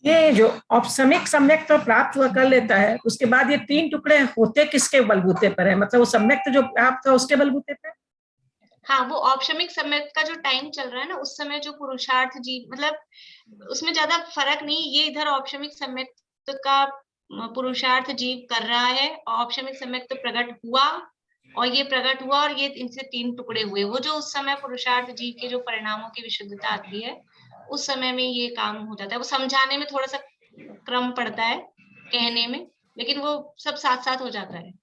ये जो औपसमिक सम्यक तो प्राप्त हुआ कर लेता है, उसके बाद ये 3 टुकड़े होते किसके बलबूते पर है? मतलब वो सम्यक जो प्राप्त हुआ उसके बलबूते पर? हाँ, वो औपशमिक समय का जो टाइम चल रहा है ना, उस समय जो पुरुषार्थ जीव, मतलब उसमें ज्यादा फर्क नहीं, ये इधर औपशमिक समय का पुरुषार्थ जीव कर रहा है, औपशमिक समय तो प्रकट हुआ, और ये प्रकट हुआ और ये इनसे 3 टुकड़े हुए। वो जो उस समय पुरुषार्थ जीव के जो परिणामों की विशुद्धता आती है, उस समय में ये काम हो जाता है। वो समझाने में थोड़ा सा क्रम पड़ता है, कहने में, लेकिन वो सब साथ साथ हो जाता है।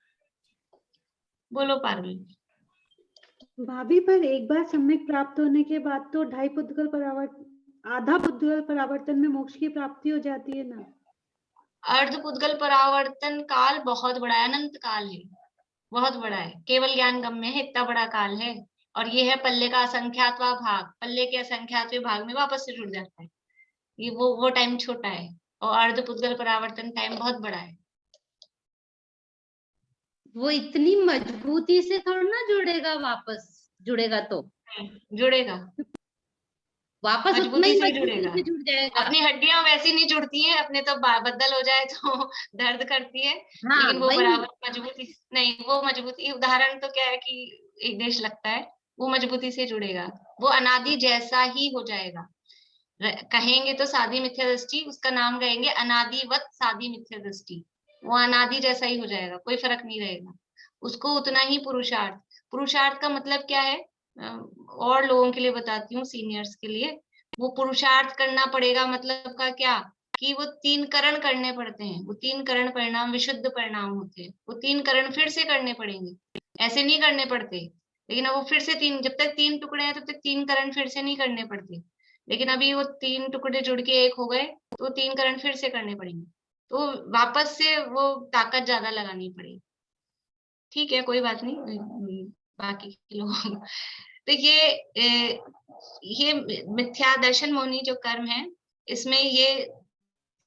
बोलो पार्वती। भाभी, पर एक बार सम्यक प्राप्त होने के बाद तो आधा पुद्गल परावर्तन में मोक्ष की प्राप्ति हो जाती है ना? अर्ध पुद्गल परावर्तन काल बहुत बड़ा है, अनंत काल है, बहुत बड़ा है, केवल ज्ञान गम्य है, इतना बड़ा काल है। और ये है पल्ले का असंख्यातवा भाग, पल्ले के असंख्यातवें भाग में वापस से जुड़ जाता है। ये वो टाइम छोटा है, और अर्ध पुद्गल परावर्तन टाइम बहुत बड़ा है। वो इतनी मजबूती से थोड़ा ना जुड़ेगा, वापस जुड़ेगा तो जुड़ेगा, वापस उतना मजबूती ही से मजबूती जुड़ेगा। से जुड़ जाएगा। अपनी हड्डियां वैसी नहीं जुड़ती हैं, अपने तो बदल हो जाए तो दर्द करती है, हाँ, लेकिन वो वही। बराबर मजबूती नहीं, वो मजबूती, उदाहरण तो क्या है कि एक देश लगता है, वो मजबूती से जुड़ेगा, वो अनादि जैसा ही हो जाएगा। कहेंगे तो सादी मिथ्या दृष्टि, उसका नाम कहेंगे अनादिवत सादी मिथ्या दृष्टि, वो अनादि जैसा ही हो जाएगा, कोई फर्क नहीं रहेगा उसको। उतना ही पुरुषार्थ, पुरुषार्थ का मतलब क्या है, और लोगों के लिए बताती हूँ, सीनियर्स के लिए, वो पुरुषार्थ करना पड़ेगा, मतलब का क्या, कि वो 3 करण करने पड़ते हैं, वो 3 करण परिणाम विशुद्ध परिणाम होते हैं, वो 3 करण फिर से करने पड़ेंगे, ऐसे नहीं करने पड़ते। लेकिन अब वो फिर से 3, जब तक 3 टुकड़े हैं तब तक 3 करण फिर से नहीं करने पड़ते, लेकिन अभी वो 3 टुकड़े जुड़ के एक हो गए, तो 3 करण फिर से करने पड़ेंगे, तो वापस से वो ताकत ज्यादा लगानी पड़ेगी। ठीक है, कोई बात नहीं, बाकी के लोग तो ये मिथ्या दर्शन मोहिनी जो कर्म है, इसमें ये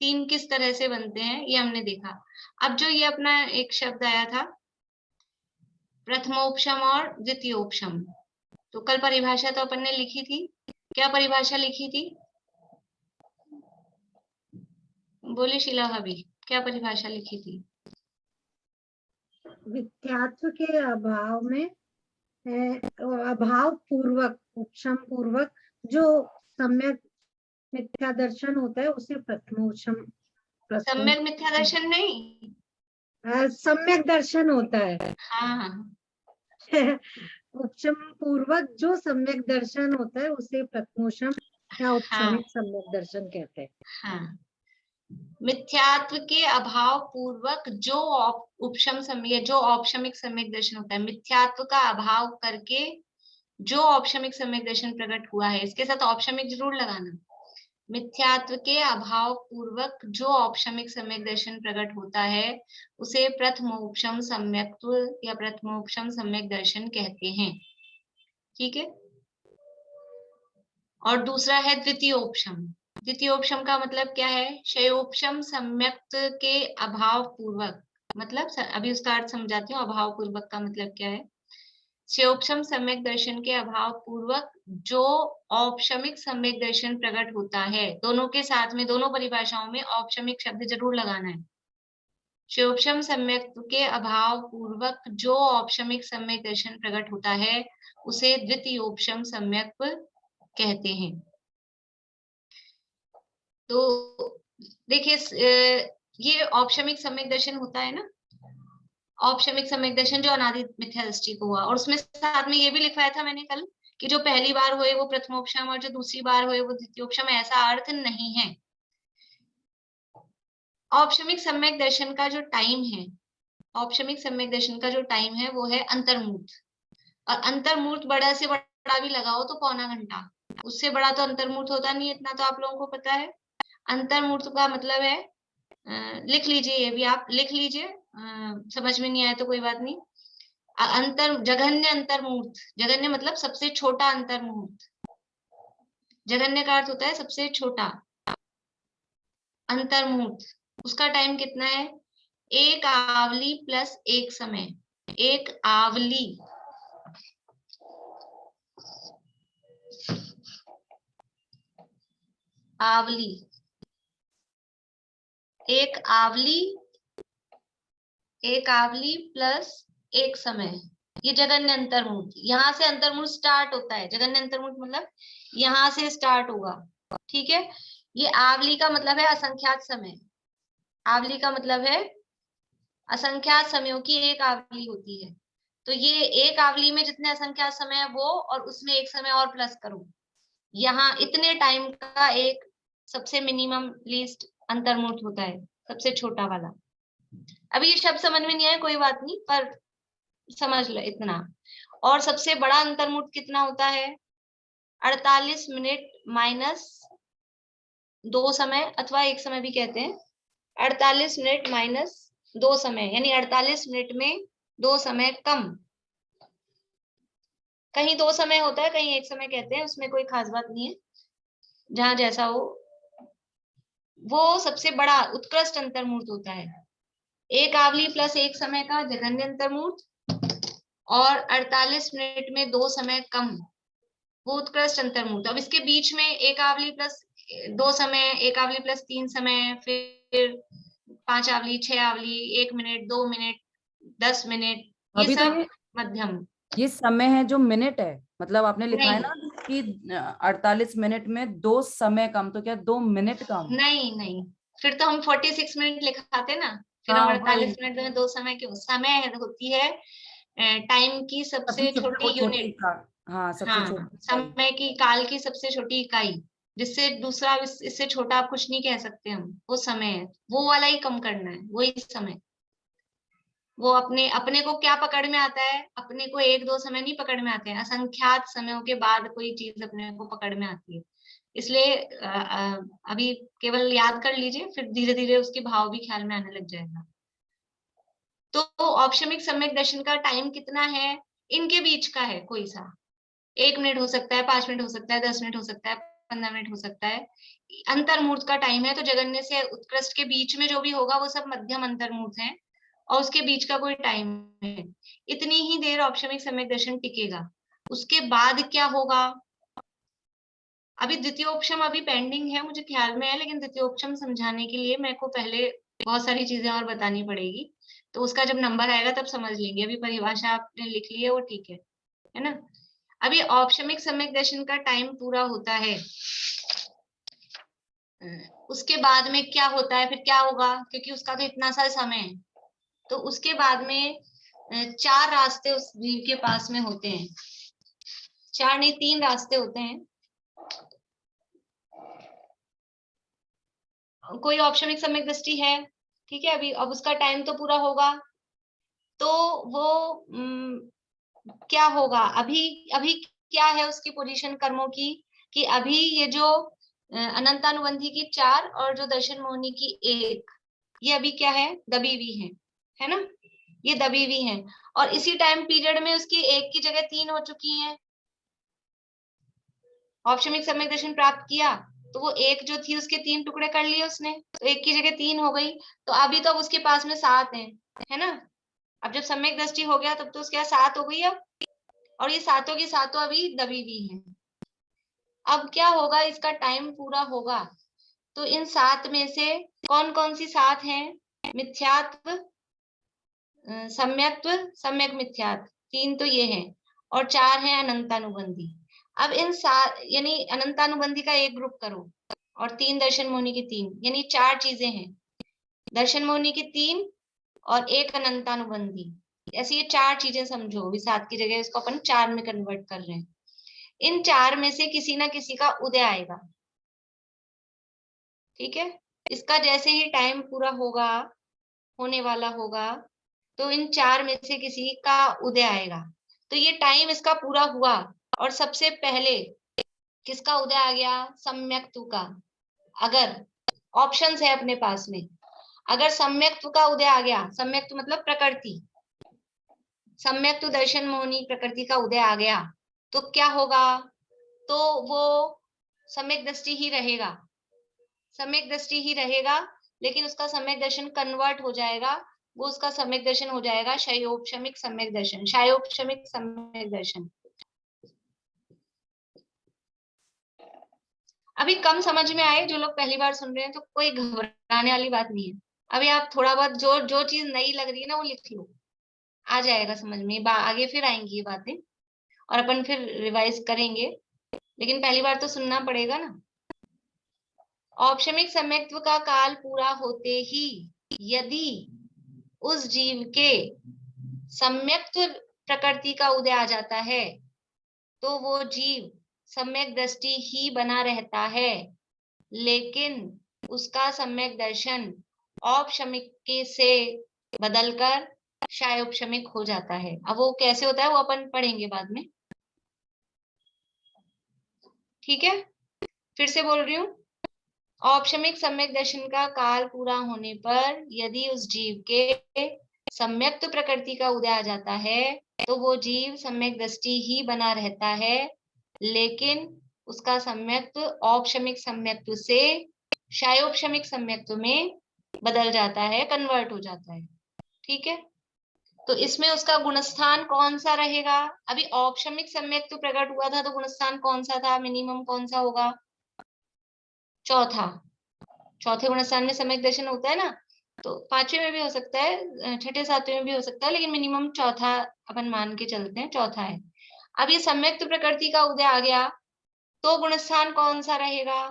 3 किस तरह से बनते हैं ये हमने देखा। अब जो ये अपना एक शब्द आया था प्रथमोपशम और द्वितीयोपशम, तो कल परिभाषा तो अपन ने लिखी थी, क्या परिभाषा लिखी थी? बोली शीला भाभी, क्या परिभाषा लिखी थी? मिथ्यात्व के अभाव में अभाव पूर्वक, उपशम पूर्वक जो सम्यक मिथ्या दर्शन होता है उसे प्रथमोपशम। सम्यक मिथ्या दर्शन नहीं, सम्यक दर्शन होता है। हाँ उपशम पूर्वक जो सम्यक दर्शन होता है उसे प्रथमोपशम या उपशमिक सम्यक दर्शन कहते हैं। हाँ, मिथ्यात्व के अभाव पूर्वक जो उपशम समय, जो औपशमिक सम्यक दर्शन होता है, मिथ्यात्व का अभाव करके जो औपशमिक सम्यक दर्शन प्रकट हुआ है, इसके साथ औपशमिक जरूर लगाना, मिथ्यात्व के अभाव पूर्वक जो औपशमिक सम्यक दर्शन प्रकट होता है उसे प्रथमोपशम सम्यक्त्व या प्रथमोपशम सम्यक दर्शन कहते हैं। ठीक है, और दूसरा है द्वितीयोपशम। द्वितीयोपशम का मतलब क्या है, शयोपशम सम्यक्त के अभाव पूर्वक, मतलब अभी उसका अर्थ समझाती हूँ, अभाव पूर्वक का मतलब क्या है। शयोपशम सम्यक दर्शन के अभाव पूर्वक जो औपशमिक सम्यक दर्शन प्रकट होता है, दोनों के साथ में, दोनों परिभाषाओं में औपशमिक शब्द जरूर लगाना है। शयोपशम सम्यक के अभाव पूर्वक जो औपशमिक सम्यक दर्शन प्रकट होता है उसे द्वितीयोपशम सम्यक कहते हैं। तो देखिए, ये औपशमिक सम्यक दर्शन होता है ना, औपशमिक सम्यक दर्शन जो अनादि मिथ्या दृष्टि को हुआ, और उसमें साथ में ये भी लिखवाया था मैंने कल कि जो पहली बार हुए वो प्रथमोपशम और जो दूसरी बार हुए वो द्वितीयोपशम, ऐसा अर्थ नहीं है। औपशमिक सम्यक दर्शन का जो टाइम है, औपशमिक सम्यक दर्शन का जो टाइम है वो है अंतर्मूर्त, और अंतर्मूर्त बड़ा से बड़ा भी लगाओ तो पौना घंटा, उससे बड़ा तो अंतर्मूर्त होता नहीं, इतना तो आप लोगों को पता है। अंतर्मूर्त का मतलब है, लिख लीजिए, ये भी आप लिख लीजिए, समझ में नहीं आया तो कोई बात नहीं। जघन्य अंतर्मूर्त, जघन्य मतलब सबसे छोटा अंतर्मूर्त, जघन्य का अर्थ होता है सबसे छोटा अंतर्मूर्त, उसका टाइम कितना है, 1 आवली प्लस 1 समय, 1 आवली आवली एक आवली प्लस एक समय, ये जगन्य अंतर्मुहूर्त। यहाँ से अंतर्मुहूर्त स्टार्ट होता है, जगन्य अंतर्मुहूर्त मतलब यहाँ से स्टार्ट होगा, ठीक है। ये आवली का मतलब है असंख्यात समय, आवली का मतलब है असंख्यात समयों की एक आवली होती है। तो ये एक आवली में जितने असंख्यात समय है वो, और उसमें एक समय और प्लस करो, यहाँ इतने टाइम का एक सबसे मिनिमम लीस्ट अंतर्मुहूर्त होता है, सबसे छोटा वाला। अभी ये शब्द समझ में नहीं आया कोई बात नहीं, पर समझ लो इतना। और सबसे बड़ा अंतर्मुहूर्त कितना होता है? 48 मिनट माइनस 2 समय, अथवा एक समय भी कहते हैं। 48 मिनट माइनस 2 समय, यानी 48 मिनट में 2 समय कम। कहीं 2 समय होता है, कहीं एक समय कहते हैं, उसमें कोई खास बात नहीं है, जहां जैसा हो। वो सबसे बड़ा उत्कृष्ट अंतर्मुहूर्त होता है। एक आवली प्लस एक समय का जघन्य अंतर्मुहूर्त, और 48 मिनट में 2 समय कम, वो उत्कृष्ट अंतर्मुहूर्त। अब इसके बीच में एक आवली प्लस 2 समय, एक आवली प्लस 3 समय, फिर 5 आवली, 6 आवली, 1 मिनट, 2 मिनट, 10 मिनट, ये अभी तो सब मध्यम। ये समय है जो मिनट है, मतलब आपने लिखा है ना कि 48 मिनट में 2 समय कम, तो क्या 2 मिनट कम? नहीं, फिर तो हम 46 मिनट लिखाते ना, फिर हम हाँ 48 मिनट में 2 समय क्यों? समय होती है टाइम की सबसे छोटी यूनिट। हाँ, सबसे हाँ, छोटी इकाई। समय की, काल की सबसे छोटी इकाई, जिससे दूसरा इससे छोटा आप कुछ नहीं कह सकते हम, वो समय है। वो वाला ही कम करना है, वही समय। वो अपने को क्या पकड़ में आता है? अपने को 1-2 समय नहीं पकड़ में आते हैं, असंख्यात समयों के बाद कोई चीज अपने को पकड़ में आती है। इसलिए अभी केवल याद कर लीजिए, फिर धीरे धीरे उसके भाव भी ख्याल में आने लग जाएगा। तो औपशमिक सम्यक दर्शन का टाइम कितना है? इनके बीच का है कोई सा, 1 मिनट हो सकता है, 5 मिनट हो सकता है, 10 मिनट हो सकता है, 15 मिनट हो सकता है। अंतर्मुहूर्त का टाइम है, तो जगन्य से उत्कृष्ट के बीच में जो भी होगा वो सब मध्यम अंतर्मुहूर्त है, और उसके बीच का कोई टाइम है। इतनी ही देर औपशमिक सम्यक दर्शन टिकेगा। उसके बाद क्या होगा? अभी द्वितीयोपशम अभी पेंडिंग है, मुझे ख्याल में है, लेकिन द्वितीयोपशम समझाने के लिए मेरे को पहले बहुत सारी चीजें और बतानी पड़ेगी, तो उसका जब नंबर आएगा तब समझ लेंगे। अभी परिभाषा आपने लिख ली है, वो ठीक है ना। अभी औपशमिक सम्यक दर्शन का टाइम पूरा होता है, उसके बाद में क्या होता है? फिर क्या होगा? क्योंकि उसका तो इतना सा समय है, तो उसके बाद में 4 रास्ते उस जीव के पास में होते हैं। 4 नहीं, 3 रास्ते होते हैं। कोई औपशमिक सम्यक दृष्टि है, ठीक है, अभी अब उसका टाइम तो पूरा होगा, तो वो क्या होगा? अभी क्या है उसकी पोजीशन कर्मों की, कि अभी ये जो अनंतानुबंधी की 4 और जो दर्शन मोहिनी की 1, ये अभी क्या है? दबी हुई है ना, ये दबी हुई है। और इसी टाइम पीरियड में उसकी 1 की जगह 3 हो चुकी हैं। औपशमिक सम्यक दर्शन प्राप्त किया, तो वो 1 जो थी उसके 3 टुकड़े कर लिए उसने, तो 1 की जगह 3 हो गई। तो अभी तो अब उसके पास में 7 है ना। अब जब सम्यक दृष्टि हो गया तब तो उसके 7 हो गई अब, और ये 7 की 7 अभी दबी हुई है। अब क्या होगा? इसका टाइम पूरा होगा, तो इन 7 में से कौन कौन सी 7 हैं? मिथ्यात्व, सम्यक्त्व, सम्यक मिथ्यात्व, 3 तो ये हैं, और 4 हैं अनंतानुबंधी। अब इन 7 यानी अनंतानुबंधी का एक ग्रुप करो, और 3 दर्शन मोहिनी की 3, यानी 4 चीजें हैं। दर्शन मोहिनी की 3 और 1 अनंतानुबंधी, ऐसी ये 4 चीजें समझो। अभी 7 की जगह इसको अपन 4 में कन्वर्ट कर रहे हैं। इन 4 में से किसी ना किसी का उदय आएगा, ठीक है। इसका जैसे ही टाइम पूरा होगा, होने वाला होगा, तो इन 4 में से किसी का उदय आएगा। तो ये टाइम इसका पूरा हुआ, और सबसे पहले किसका उदय आ गया? सम्यक्त्व का। अगर ऑप्शंस है अपने पास में, अगर सम्यक्त्व का उदय आ गया, सम्यक्त्व मतलब प्रकृति, सम्यक्त्व दर्शन मोहिनी प्रकृति का उदय आ गया, तो क्या होगा? तो वो सम्यक दृष्टि ही रहेगा, सम्यक दृष्टि ही रहेगा, लेकिन उसका सम्यक दर्शन कन्वर्ट हो जाएगा। वो उसका सम्यक दर्शन हो जाएगा शयोपशमिक सम्यक दर्शन, शयोपशमिक सम्यक दर्शन। अभी कम समझ में आए, जो लोग पहली बार सुन रहे हैं तो कोई घबराने वाली बात नहीं है। अभी आप थोड़ा बहुत जो जो चीज नई लग रही है ना वो लिख लो, आ जाएगा समझ में। आगे फिर आएंगी ये बातें और अपन फिर रिवाइज करेंगे, लेकिन पहली बार तो सुनना पड़ेगा ना। औपशमिक सम्यक्त्व का काल पूरा होते ही यदि उस जीव के सम्यक्त्व प्रकृति का उदय आ जाता है तो वो जीव सम्यक दृष्टि ही बना रहता है, लेकिन उसका सम्यक दर्शन औपशमिक से बदलकर शायोपशमिक हो जाता है। अब वो कैसे होता है वो अपन पढ़ेंगे बाद में, ठीक है। फिर से बोल रही हूँ, औपशमिक सम्यक दर्शन का काल पूरा होने पर यदि उस जीव के सम्यक्त प्रकृति का उदय आ जाता है तो वो जीव सम्यक दृष्टि ही बना रहता है, लेकिन उसका सम्यक्त्व औपशमिक सम्यक्त्व से शायोपशमिक सम्यक्त्व में बदल जाता है, कन्वर्ट हो जाता है, ठीक है। तो इसमें उसका गुणस्थान कौन सा रहेगा? अभी औपशमिक सम्यक्त्व प्रकट हुआ था तो गुणस्थान कौन सा था, मिनिमम कौन सा होगा? चौथा। चौथे गुणस्थान में सम्यक दर्शन होता है ना, तो पांचवें में भी हो सकता है, छठे सातवें में भी हो सकता है, लेकिन मिनिमम चौथा अपन मान के चलते हैं, चौथा है। अब ये सम्यक्त प्रकृति का उदय आ गया तो गुणस्थान कौन सा रहेगा?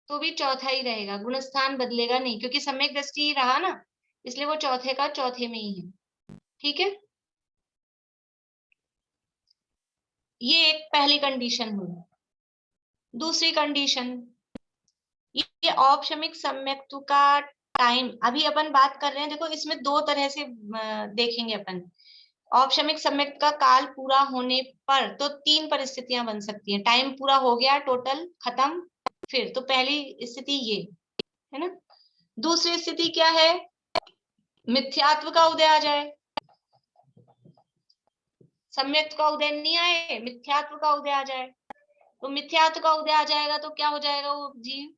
तो भी चौथा ही रहेगा, गुणस्थान बदलेगा नहीं, क्योंकि सम्यक दृष्टि ही रहा ना, इसलिए वो चौथे का चौथे में ही है, ठीक है। ये एक पहली कंडीशन हुई। दूसरी कंडीशन, ये औपशमिक सम्यक्त्व का टाइम, अभी अपन बात कर रहे हैं, देखो इसमें दो तरह से देखेंगे अपन। औपशमिक सम्यक्त्व का काल पूरा होने पर तो तीन परिस्थितियां बन सकती हैं। टाइम पूरा हो गया, टोटल खत्म, फिर तो पहली स्थिति ये है ना। दूसरी स्थिति क्या है? मिथ्यात्व का उदय आ जाए। सम्यक्त्व का उदय नहीं आए, मिथ्यात्व का उदय आ जाए। तो मिथ्यात्व का उदय आ जाएगा तो क्या हो जाएगा? वो जीव,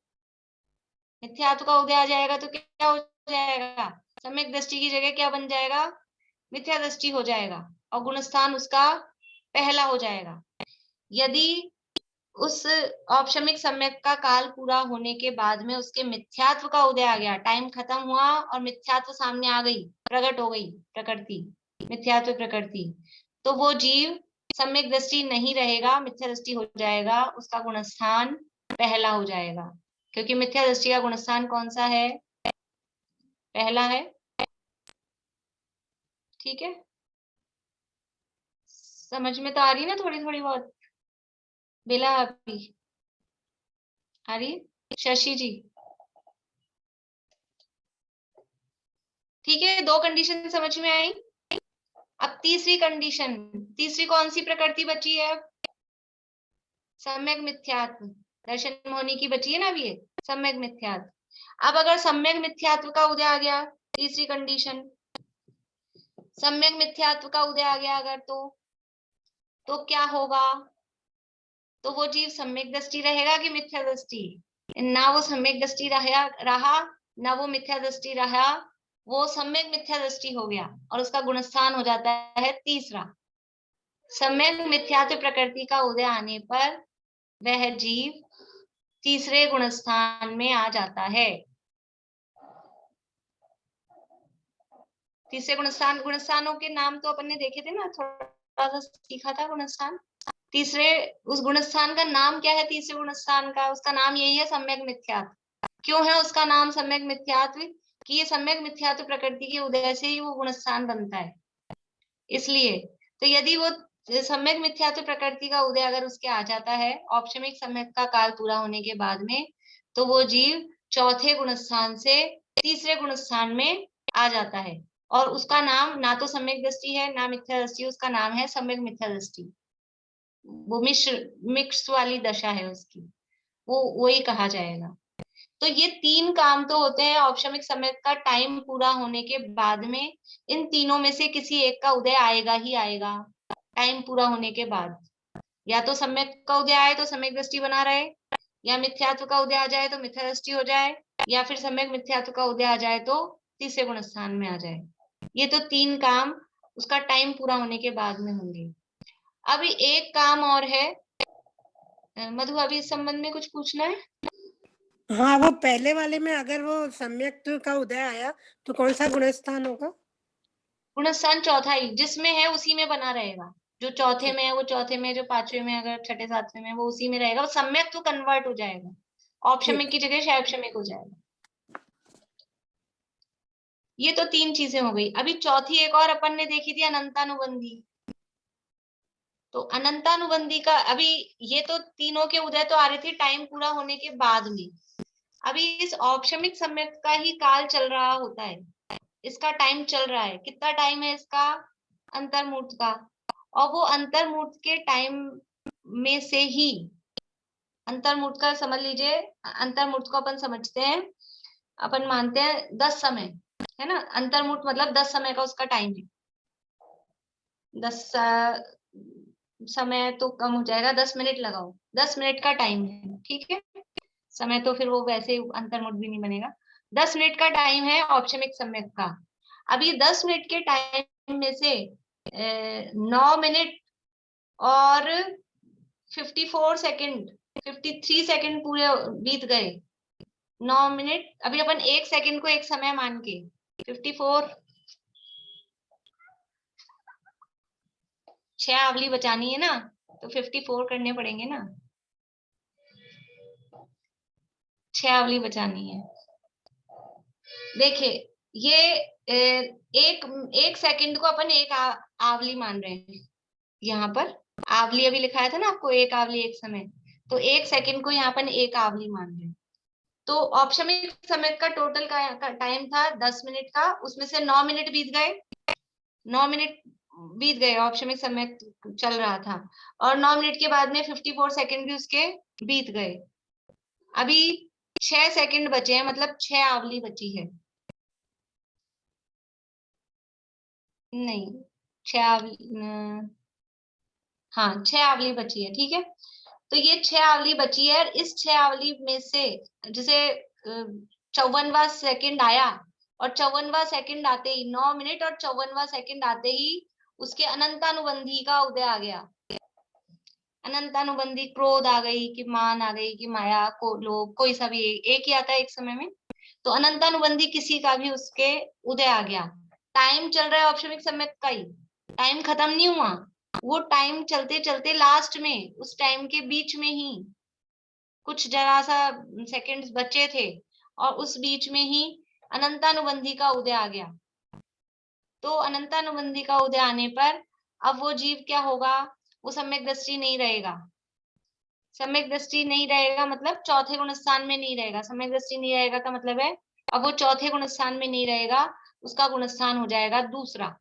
मिथ्यात्व का उदय आ जाएगा तो क्या हो जाएगा? सम्यक दृष्टि की जगह क्या बन जाएगा? मिथ्या दृष्टि हो जाएगा, और गुणस्थान उसका पहला हो जाएगा। यदि उस औपशमिक सम्यक का काल पूरा होने के बाद में उसके मिथ्यात्व का उदय आ गया, टाइम खत्म हुआ और मिथ्यात्व सामने आ गई, प्रकट हो गई प्रकृति, मिथ्यात्व प्रकृति, तो वो जीव सम्यक दृष्टि नहीं रहेगा, मिथ्या दृष्टि हो जाएगा, उसका गुणस्थान पहला हो जाएगा, क्योंकि मिथ्या दृष्टि का गुणस्थान कौन सा है? पहला है, ठीक है। समझ में तो आ रही है ना थोड़ी थोड़ी बहुत? बेला अभी आ रही? शशि जी, ठीक है। दो कंडीशन समझ में आई। अब तीसरी कंडीशन, तीसरी कौन सी प्रकृति बची है? सम्यक मिथ्यात्व दर्शन होने की बची है ना अभी ये, सम्यक मिथ्यात्व। अब अगर सम्यक मिथ्यात्व का उदय आ गया, तीसरी कंडीशन, सम्यक मिथ्यात्व का उदय आ गया अगर, तो क्या होगा? तो वो जीव सम्यक दृष्टि रहेगा कि मिथ्या दृष्टि? ना वो सम्यक दृष्टि रहा ना वो मिथ्या दृष्टि रहा, वो सम्यक मिथ्या दृष्टि हो गया और उसका गुणस्थान हो जाता है तीसरा। सम्यक मिथ्यात्व प्रकृति का उदय आने पर वह जीव तीसरे गुणस्थान में आ जाता है। तीसरे गुणस्थान, गुणस्थानों के नाम तो अपन ने देखे थे ना, थोड़ा सा सीखा था गुणस्थान। तीसरे, उस गुणस्थान का नाम क्या है? तीसरे गुणस्थान का उसका नाम यही है, सम्यक मिथ्यात्व। क्यों है उसका नाम सम्यक मिथ्यात्व? कि ये सम्यक मिथ्यात्व प्रकृति के उदय से ही वो गुणस्थान बनता है, इसलिए। तो यदि वो सम्यक मिथ्यात्व प्रकृति का उदय अगर उसके आ जाता है औपशमिक सम्यक का काल पूरा होने के बाद में, तो वो जीव चौथे गुणस्थान से तीसरे गुणस्थान में आ जाता है, और उसका नाम ना तो सम्यक दृष्टि है ना मिथ्या दृष्टि, उसका नाम है सम्यक मिथ्या दृष्टि। वो मिक्स वाली दशा है उसकी, वो ही कहा जाएगा। तो ये तीन काम तो होते हैं औपशमिक सम्यक का टाइम पूरा होने के बाद में, इन तीनों में से किसी एक का उदय आएगा ही आएगा टाइम पूरा होने के बाद। या तो सम्यक का उदय आए तो सम्यक दृष्टि बना रहे, या मिथ्यात्व का उदय आ जाए तो मिथ्या दृष्टि हो जाए, या फिर सम्यक मिथ्यात्व का उदय आ जाए तो तीसरे गुणस्थान में आ जाए। ये तो तीन काम उसका टाइम पूरा होने के बाद में होंगे। अभी एक काम और है, मधु, अभी इस संबंध में कुछ पूछना है? हाँ, वो पहले वाले में अगर वो सम्यक का उदय आया तो कौन सा गुणस्थान होगा? गुणस्थान चौथा ही जिसमें है उसी में बना रहेगा। जो चौथे में है वो चौथे में, जो पांचवे में, अगर छठे सातवें में, वो उसी में रहेगा। वो सम्यक तो कन्वर्ट हो जाएगा, औपशमिक की जगह शैक्षमिक हो जाएगा। ये तो 3 चीजें हो गई। अभी चौथी एक और अपन ने देखी थी, अनंतानुबंधी। तो अनंतानुबंधी का अभी, ये तो तीनों के उदय तो आ रहे थे टाइम पूरा होने के बाद में। अभी इस औपशमिक सम्यक का ही काल चल रहा होता है, इसका टाइम चल रहा है। कितना टाइम है इसका? अंतर्मुहूर्त का। और वो अंतर्मुहूर्त के टाइम में से ही, अंतर्मुहूर्त का समझ लीजिए, अंतर्मुहूर्त को अपन समझते हैं, अपन मानते हैं 10 समय, है ना। अंतर्मुहूर्त मतलब 10 समय का उसका टाइम है। 10 समय तो कम हो जाएगा, 10 मिनट लगाओ, 10 मिनट का टाइम है, ठीक है। समय तो फिर वो वैसे अंतर्मुहूर्त भी नहीं बनेगा। 10 मिनट का टाइम है औपशमिक सम्यक का। अब ये 10 मिनट के टाइम में से 9 मिनट और 54 सेकंड, 53 सेकंड पूरे बीत गए। 9 मिनट, अभी अपन 1 सेकंड को एक समय मान के 54, 6 आवली बचानी है ना, तो 54 करने पड़ेंगे ना, 6 आवली बचानी है। देखिए, ये एक सेकंड को अपन एक आवली मान रहे हैं। यहाँ पर आवली अभी लिखाया था ना आपको, एक आवली एक समय, तो 1 सेकंड को यहाँ पर एक आवली मान रहे हैं। तो औपशमिक समय का टोटल का टाइम था 10 मिनट का, उसमें से 9 मिनट बीत गए। 9 मिनट बीत गए, औपशमिक समय चल रहा था, और 9 मिनट के बाद में 54 सेकंड भी उसके बीत गए। अभी 6 सेकंड बचे हैं, मतलब 6 आवली बची है। नहीं, 6 आवली, हाँ 6 आवली बची है, ठीक है। तो ये 6 आवली बची है, और इस 6 आवली में से जैसे 54वां सेकंड आया, और 54वां सेकंड आते ही, 9 मिनट और 54वां सेकंड आते ही उसके अनंतानुबंधी का उदय आ गया। अनंतानुबंधी क्रोध आ गई, कि मान आ गई, कि माया को लोभ, कोई सा भी एक ही आता है एक समय में। तो अनंतानुबंधी किसी का भी उसके उदय आ गया। टाइम चल रहा है औपशमिक समय का ही, टाइम खत्म नहीं हुआ। वो टाइम चलते चलते लास्ट में, उस टाइम के बीच में ही कुछ जरा सा सेकंड्स बचे थे, और उस बीच में ही अनंतानुबंधी का उदय आ गया। तो अनंतानुबंधी का उदय आने पर अब वो जीव क्या होगा? वो सम्यक दृष्टि नहीं रहेगा। सम्यक दृष्टि नहीं रहेगा मतलब चौथे गुण स्थान में नहीं रहेगा। सम्यक दृष्टि नहीं रहेगा का मतलब है अब वो चौथे गुण स्थान में नहीं रहेगा, उसका गुण स्थान हो जाएगा दूसरा।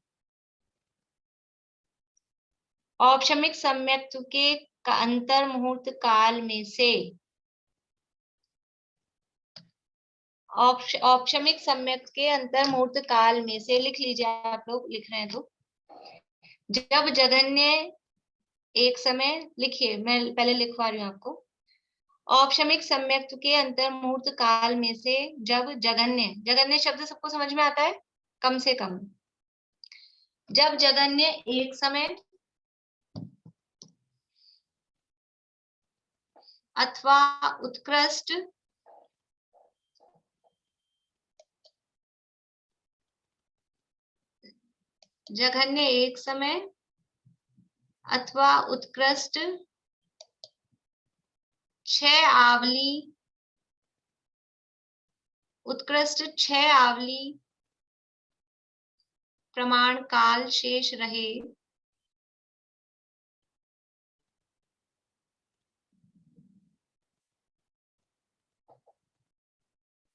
औपशमिक सम्यक्त्व के अंतर मुहूर्त काल में से, औपशमिक सम्यक्त्व के अंतर मुहूर्त काल में से, लिख लीजिए आप लोग, लिख रहे हैं तो, जब जघन्य एक समय, लिखिए मैं पहले लिखवा रही हूँ आपको। औपशमिक सम्यक्त्व के अंतर मुहूर्त काल में से जब जघन्य, जघन्य शब्द सबको समझ में आता है कम से कम, जब जघन्य एक समय अथवा उत्कृष्ट जघन्य एक समय अथवा उत्कृष्ट 6 आवली, उत्कृष्ट 6 आवली प्रमाण काल शेष रहे,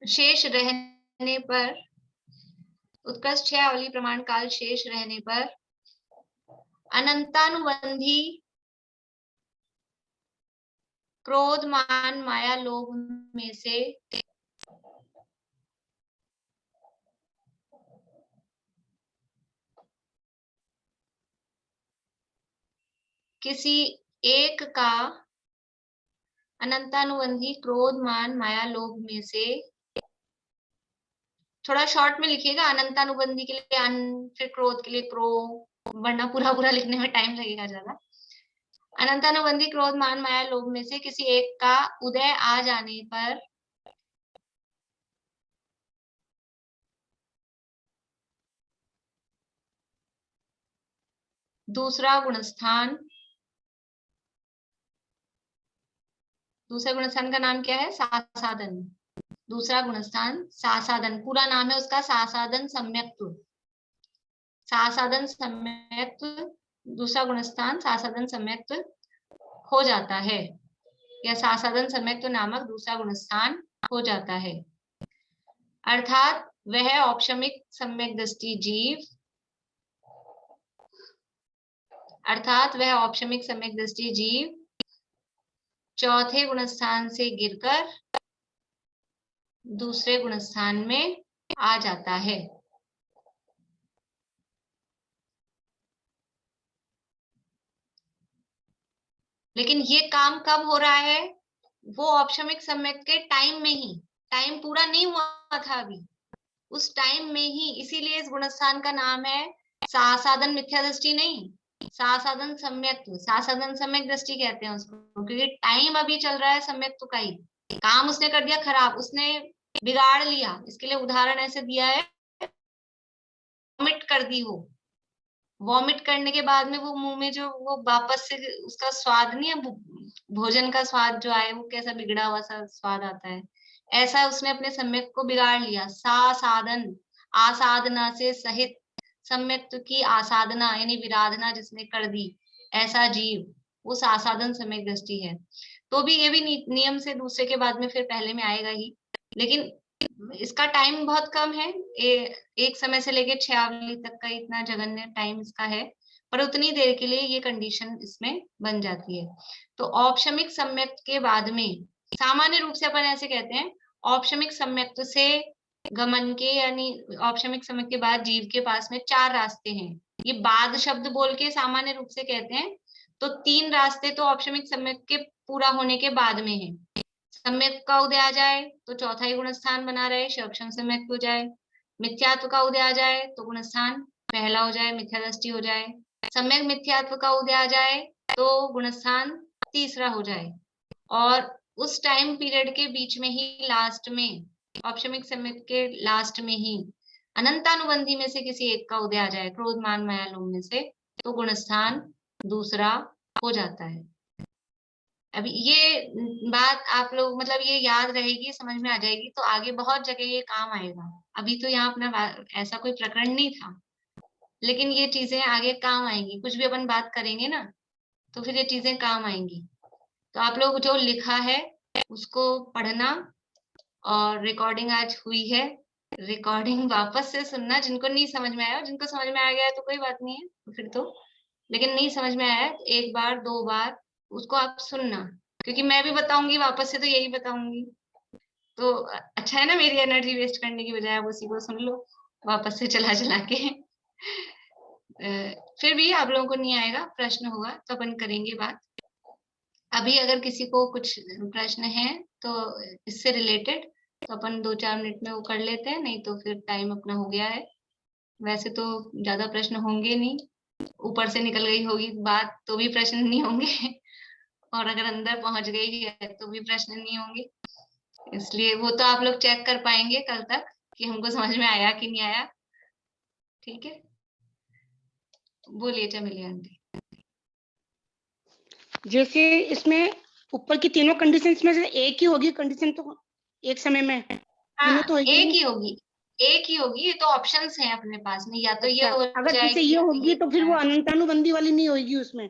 शेष रहने पर, उत्कृष्ट 6 आवली प्रमाण काल शेष रहने पर अनंतानुबंधी क्रोध मान माया लोभ में से किसी एक का, अनंतानुबंधी क्रोध मान माया लोभ में से, थोड़ा शॉर्ट में लिखिएगा, अनंतानुबंधी के लिए अन, फिर क्रोध के लिए क्रो, वरना पूरा पूरा लिखने में टाइम लगेगा ज्यादा। अनंतानुबंधी क्रोध मान माया लोभ में से किसी एक का उदय आ जाने पर दूसरा गुणस्थान का नाम क्या है? सासादन। दूसरा गुणस्थान सासादन, पूरा नाम है उसका सासादन सम्यक्त्व। सासादन सम्यक्त्व, दूसरा गुणस्थान सासादन सम्यक्त्व हो जाता है, या सासादन सम्यक्त्व नामक दूसरा गुणस्थान हो जाता है। अर्थात वह औपशमिक सम्यक दृष्टि जीव, अर्थात वह औपशमिक सम्यक दृष्टि जीव चौथे गुणस्थान से गिरकर दूसरे गुणस्थान में आ जाता है। लेकिन ये काम कब हो रहा है? वो औपशमिक सम्यक के टाइम में ही, टाइम पूरा नहीं हुआ था अभी, उस टाइम में ही। इसीलिए इस गुणस्थान का नाम है सासादन मिथ्या दृष्टि नहीं, सासादन सम्यक्त्व। सासादन सम्यक दृष्टि कहते हैं उसको, क्योंकि टाइम अभी चल रहा है सम्यक्त्व का ही। काम उसने कर दिया खराब, उसने बिगाड़ लिया। इसके लिए उदाहरण ऐसे दिया है, वॉमिट कर दी हो, वॉमिट करने के बाद में वो मुंह में जो वो वापस से उसका स्वाद नहीं है, भोजन का स्वाद जो आए, वो कैसा बिगड़ा हुआ सा स्वाद आता है। ऐसा उसने अपने सम्यक को बिगाड़ लिया। सासादन, आसाधना से सहित सम्यक्त्व की आसाधना यानी विराधना जिसने कर दी, ऐसा जीव, वो सासाधन सम्यक दृष्टि है। तो भी ये भी नियम से दूसरे के बाद में फिर पहले में आएगा ही, लेकिन इसका टाइम बहुत कम है। एक समय से लेके 6 तक का इतना जघन्य टाइम इसका है, पर उतनी देर के लिए ये कंडीशन इसमें बन जाती है। तो औपशमिक सम्यक के बाद में, सामान्य रूप से अपन ऐसे कहते हैं, औपशमिक सम्यक से गमन के, यानी औपशमिक सम्यक के बाद जीव के पास में 4 रास्ते हैं। ये बाद शब्द बोल के सामान्य रूप से कहते हैं। तो 3 रास्ते तो औपशमिक सम्यक के पूरा होने के बाद में है। सम्यक का उदय आ जाए तो चौथा ही गुणस्थान बना रहे, शवक्षम सम्यक हो जाए। मिथ्यात्व का उदय आ जाए तो गुणस्थान पहला हो जाए, मिथ्या दृष्टि हो जाए। सम्यक मिथ्यात्व का उदय आ जाए तो गुणस्थान तीसरा हो जाए। और उस टाइम पीरियड के बीच में ही, लास्ट में, औपशमिक सम्यक के लास्ट में ही अनंतानुबंधी में से किसी एक का उदय आ जाए, क्रोध मान माया लोभ में से, तो गुणस्थान दूसरा हो जाता है। अभी ये बात आप लोग मतलब ये याद रहेगी, समझ में आ जाएगी, तो आगे बहुत जगह ये काम आएगा। अभी तो यहाँ अपना ऐसा कोई प्रकरण नहीं था, लेकिन ये चीजें आगे काम आएंगी। कुछ भी अपन बात करेंगे ना, तो फिर ये चीजें काम आएंगी। तो आप लोग जो लिखा है उसको पढ़ना, और रिकॉर्डिंग आज हुई है, रिकॉर्डिंग वापस से सुनना। जिनको नहीं समझ में आया, जिनको समझ में आ गया तो कोई बात नहीं है फिर तो, लेकिन नहीं समझ में आया तो 1 बार 2 बार उसको आप सुनना, क्योंकि मैं भी बताऊंगी वापस से तो यही बताऊंगी। तो अच्छा है ना, मेरी एनर्जी वेस्ट करने की बजाय आप उसी को सुन लो वापस से चला चला के। फिर भी आप लोगों को नहीं आएगा, प्रश्न होगा तो अपन करेंगे बात। अभी अगर किसी को कुछ प्रश्न है तो इससे रिलेटेड, तो अपन 2-4 मिनट में वो कर लेते हैं, नहीं तो फिर टाइम अपना हो गया है। वैसे तो ज्यादा प्रश्न होंगे नहीं, ऊपर से निकल गई होगी बात तो भी प्रश्न नहीं होंगे, और अगर अंदर पहुंच गई है तो भी प्रश्न नहीं होंगे। इसलिए वो तो आप लोग चेक कर पाएंगे कल तक कि हमको समझ में आया कि नहीं आया। ठीक है, बोलिए चमेली आंटी। जैसे इसमें ऊपर की तीनों कंडीशंस में से एक ही होगी कंडीशन, तो एक समय में हाँ, तो एक ही होगी, एक ही होगी। ये तो ऑप्शंस हैं अपने पास में, या तो ये हो अगर जैसे जाएगी, ये होगी तो फिर वो अनंतानुबंधी वाली नहीं होगी उसमें।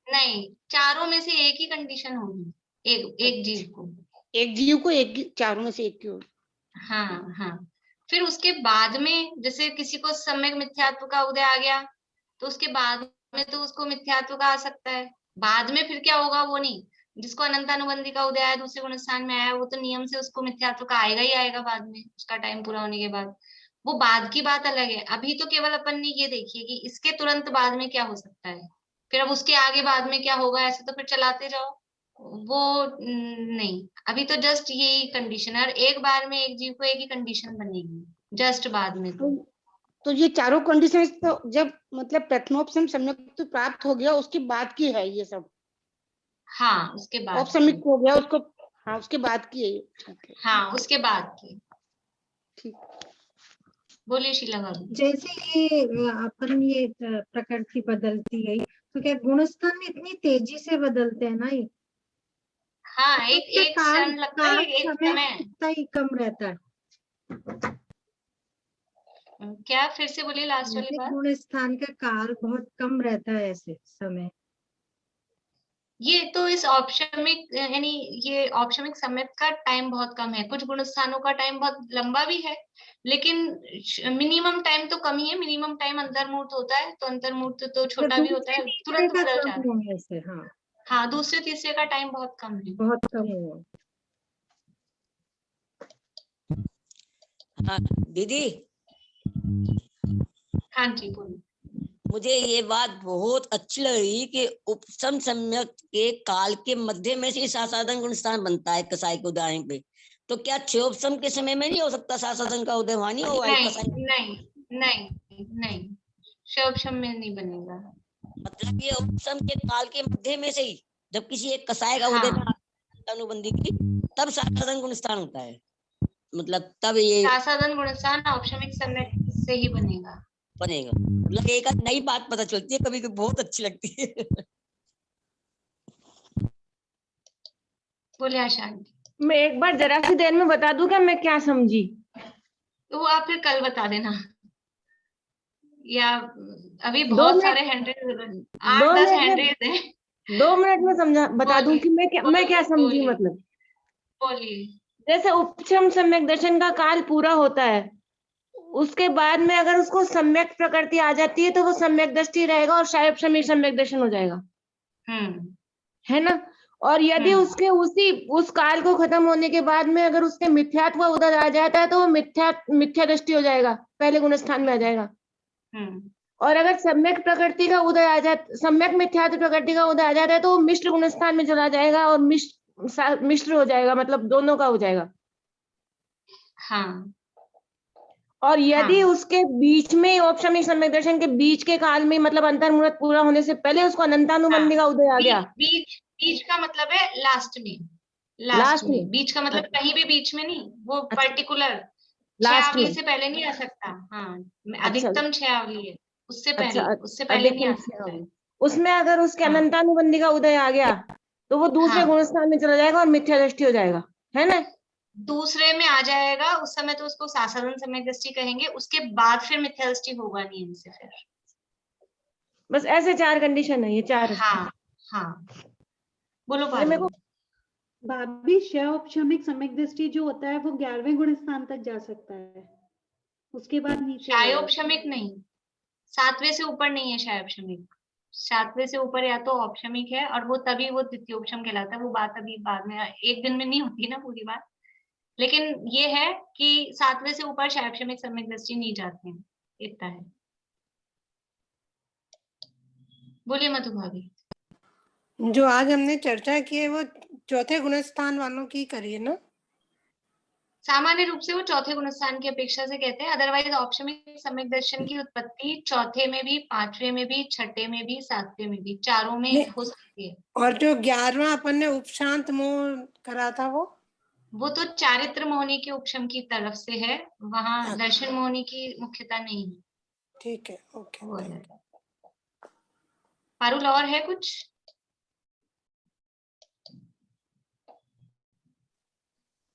नहीं, चारों में से एक ही कंडीशन होगी, एक जीव को, एक जीव को एक, चारों में से एक की होगी। हाँ हाँ। फिर उसके बाद में जैसे किसी को सम्यक मिथ्यात्व का उदय आ गया, तो उसके बाद में तो उसको मिथ्यात्व का आ सकता है। बाद में फिर क्या होगा वो नहीं, जिसको अनंतानुबंधी का उदय आया, दूसरे गुणस्थान में आया, वो तो नियम से उसको मिथ्यात्व का आएगा ही आएगा बाद में, उसका टाइम पूरा होने के बाद। वो बाद की बात अलग है। अभी तो केवल अपन ने ये देखी है कि इसके तुरंत बाद में क्या हो सकता है, फिर अब उसके आगे बाद में क्या होगा, ऐसे तो फिर चलाते जाओ। वो नहीं, अभी तो जस्ट यही कंडीशन है, और एक बार में एक जीव को एक ही कंडीशन बनेगी, जस्ट बाद में। तो ये चारों कंडीशंस तो जब मतलब प्रथमोपशम सम्यक तो प्राप्त हो गया उसके बाद की है ये सब। हाँ उसके बाद औपसमिक हो गया उसको, हाँ उसके बाद की है ये। ठीक है, हाँ उसके बाद की। ठीक। बोलिए शीला भाभी। जैसे ये अपन ये प्रकृति बदलती गई, तो क्या गुणस्थान में इतनी तेजी से बदलते हैं ना ये? हाँ तो एक उसका एक काल क्षण लगता है, काल एक समय समय। कितना ही कम रहता है। क्या फिर से बोलिए लास्ट वाली जैसे बात। गुणस्थान का काल बहुत कम रहता है ऐसे समय। ये तो इस औपशमिक यानी ये औपशमिक समय का टाइम बहुत कम है। कुछ गुण स्थानों का टाइम बहुत लंबा भी है, लेकिन मिनिमम टाइम तो कम ही है। मिनिमम टाइम अंतर्मुहूर्त होता है, तो अंतर्मुहूर्त तो छोटा भी होता है, दूसरे तुरंत का बदल कम जाता है। हुआ ऐसे, हाँ हाँ दूसरे तीसरे का टाइम बहुत कम है। बहुत कम हुआ। हाँ दीदी, हाँ जी बोलिए। मुझे ये बात बहुत अच्छी लग रही कि उपसम सम्यक के काल के मध्य में से सासाधन गुण स्थान बनता है कसाई के उदाहरण पे। तो क्या क्षयोपसम के समय में नहीं हो सकता सासाधन का उदय, वहां नहीं होगा नहीं कसाई? नहीं नहीं नहीं, शवक्षम में नहीं बनेगा। मतलब ये उपसम के काल के मध्य में से ही जब किसी एक कसाई का उदय हाँ अनुबंधी की, तब सासाधन गुण स्थान होता है। मतलब तब ये सासाधन गुण स्थान औपशमिक समय से ही बनेगा। बनेगा। मतलब एक नई बात पता चलती है कभी कभी, बहुत अच्छी लगती है। बोले आशा आंटी। मैं एक बार जरा सी देर में बता दूं क्या मैं क्या समझी? तो वो आप फिर कल बता देना, या अभी 2 बहुत मिनट, सारे हैंड्रेड, 2 8-10 मिनट में, हैंड्रेड है। 2 मिनट में समझा बता दूं बोलिए कि मैं क्या समझी। बोलिए मतलब बोलिए। जैसे उपशम सम्यक दर्शन का काल पूरा होता है, उसके बाद में अगर उसको सम्यक प्रकृति आ जाती है तो वो सम्यक दृष्टि रहेगा और शायोपशमी सम्यक दर्शन हो जाएगा, है ना? और यदि उसके उस काल को खत्म होने के बाद में अगर उसके मिथ्यात्व उदय आ जाता है तो वो मिथ्या दृष्टि हो जाएगा, पहले गुण स्थान में आ जाएगा। और अगर सम्यक प्रकृति का उदय आ जाता, सम्यक मिथ्यात्व प्रकृति का उदय आ जाता है तो वो मिश्र गुण स्थान में चला जाएगा और मिश्र हो जाएगा, मतलब दोनों का हो जाएगा। हाँ और यदि उसके बीच में औपशमिक सम्यक दर्शन के बीच के काल में, मतलब अंतर्मुहूर्त पूरा होने से पहले उसको अनंतानुबंधी का उदय आ गया, बीच का मतलब है लास्ट में, लास्ट में, बीच का मतलब कहीं भी बीच में नहीं, वो पर्टिकुलर लास्ट छयावली में, से पहले नहीं आ सकता। हाँ अच्छा अधिकतम छयावली है, उससे अच्छा, पहले, उससे पहले नहीं आ सकता है। उसमें अगर उसके अनंतानुबंधी का उदय आ गया तो वो दूसरे गुण स्थान में चला जाएगा और मिथ्या दृष्टि हो जाएगा, है ना? दूसरे में आ जाएगा, उस समय तो उसको साधारण सम्यक दृष्टि कहेंगे, उसके बाद फिर मिथ्या दृष्टि होगा नहीं इनसे फिर। बस ऐसे 4 कंडीशन है, ये 4 है। हाँ बोलो मेरे को भाभी क्षयोपशमिक सम्यक दृष्टि जो होता है वो 11वें गुण स्थान तक जा सकता है, उसके बाद नीचे शायोपशमिक नहीं, 7वें से ऊपर नहीं है शायोपशमिक। 7वें से ऊपर या तो औपशमिक है, और वो तभी वो द्वितीयोपशम कहलाता है। वो बात अभी बाद में, एक दिन में नहीं होती ना पूरी बात, लेकिन ये है कि 7वें से ऊपर शायोपशमिक सम्यक दृष्टि नहीं जाते हैं, इतना है। बोलिए मधु भाभी। जो आज हमने चर्चा की है वो चौथे गुणस्थान वालों की करी है ना? सामान्य रूप से वो चौथे गुणस्थान की अपेक्षा से कहते हैं। अदरवाइज औपशमिक सम्यक दर्शन की उत्पत्ति चौथे में भी, 5वें में भी, छठे में भी, 7वें में भी, चारों में हो सकती है। और जो 11वां अपन ने उपशांत मोह करा था वो तो चारित्र मोहनी के उपशम की तरफ से है, वहां दर्शन मोहनी की मुख्यता नहीं है। ठीक है, ओके। पारुल और है कुछ?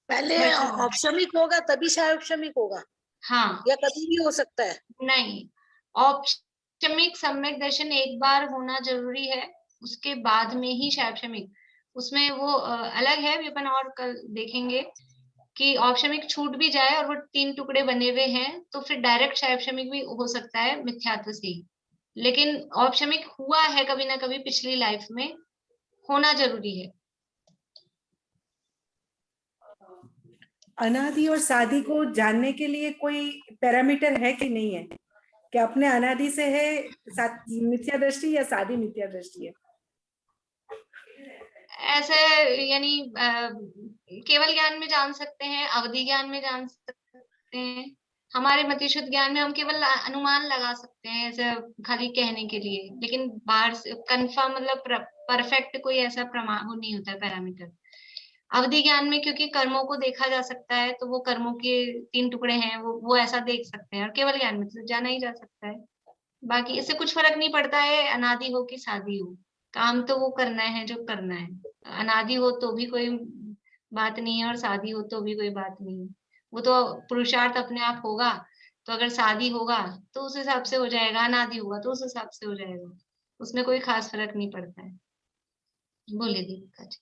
पहले औपशमिक होगा तभी शायोपशमिक होगा? हाँ, या कभी भी हो सकता है? नहीं, औपशमिक सम्यक दर्शन एक बार होना जरूरी है, उसके बाद में ही शायोपशमिक। उसमें वो अलग है, भी अपन और कल देखेंगे कि औपशमिक छूट भी जाए और वो 3 टुकड़े बने हुए हैं तो फिर डायरेक्ट शायोपशमिक भी हो सकता है मिथ्यात्व से ही। लेकिन औपशमिक हुआ है कभी ना कभी पिछली लाइफ में, होना जरूरी है। अनादि और सादि को जानने के लिए कोई पैरामीटर है कि नहीं है, कि अपने अनादि से है मिथ्या दृष्टि या सादी मिथ्या दृष्टि है? ऐसे यानी केवल ज्ञान में जान सकते हैं, अवधि ज्ञान में जान सकते हैं, हमारे मतिशुद्ध ज्ञान में हम केवल अनुमान लगा सकते हैं ऐसे खाली कहने के लिए, लेकिन बाहर से कंफर्म मतलब परफेक्ट कोई ऐसा प्रमाण वो नहीं होता है पैरामीटर। अवधि ज्ञान में क्योंकि कर्मों को देखा जा सकता है, तो वो कर्मों के 3 टुकड़े हैं, वो ऐसा देख सकते हैं, और केवल ज्ञान में तो जाना ही जा सकता है। बाकी इससे कुछ फर्क नहीं पड़ता है अनादि हो कि सादी हो, काम तो वो करना है जो करना है। अनादि हो तो भी कोई बात नहीं है और शादी हो तो भी कोई बात नहीं है, वो तो पुरुषार्थ अपने आप होगा। तो अगर शादी होगा तो उस हिसाब से हो जाएगा, अनादि होगा तो उस हिसाब से हो जाएगा, उसमें कोई खास फर्क नहीं पड़ता है। बोलिए दीपिका जी।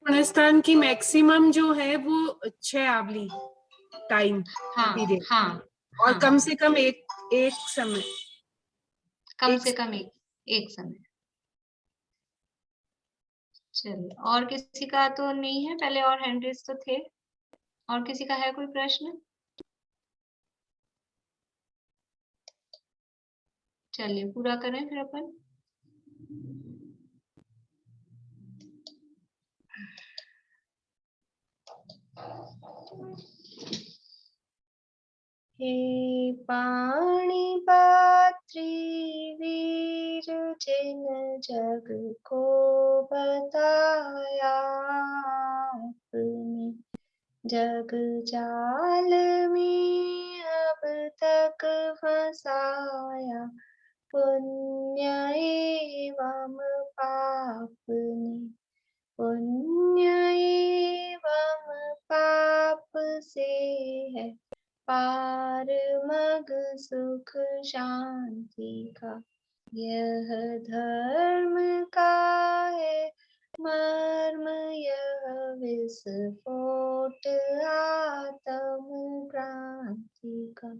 पुण्यस्थान की मैक्सिमम जो है वो 6 आवली टाइम पीरियड, हाँ और हाँ, कम से कम एक समय, कम से कम एक समय। चलिए, और किसी का तो नहीं है? पहले और हैंड रेज तो थे, और किसी का है कोई प्रश्न? चलिए पूरा करें फिर अपन। हे पाणिपात्री वीर जिन जग को बताया आपने, जग जाल में अब तक फंसाया, पुण्य एवं पाप ने, पुण्य एवं पाप से है पार मग सुख शांति का, यह धर्म का है मर्म, यह विस्फोट आत्म क्रांति का,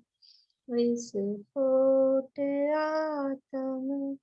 विस्फोट आत्म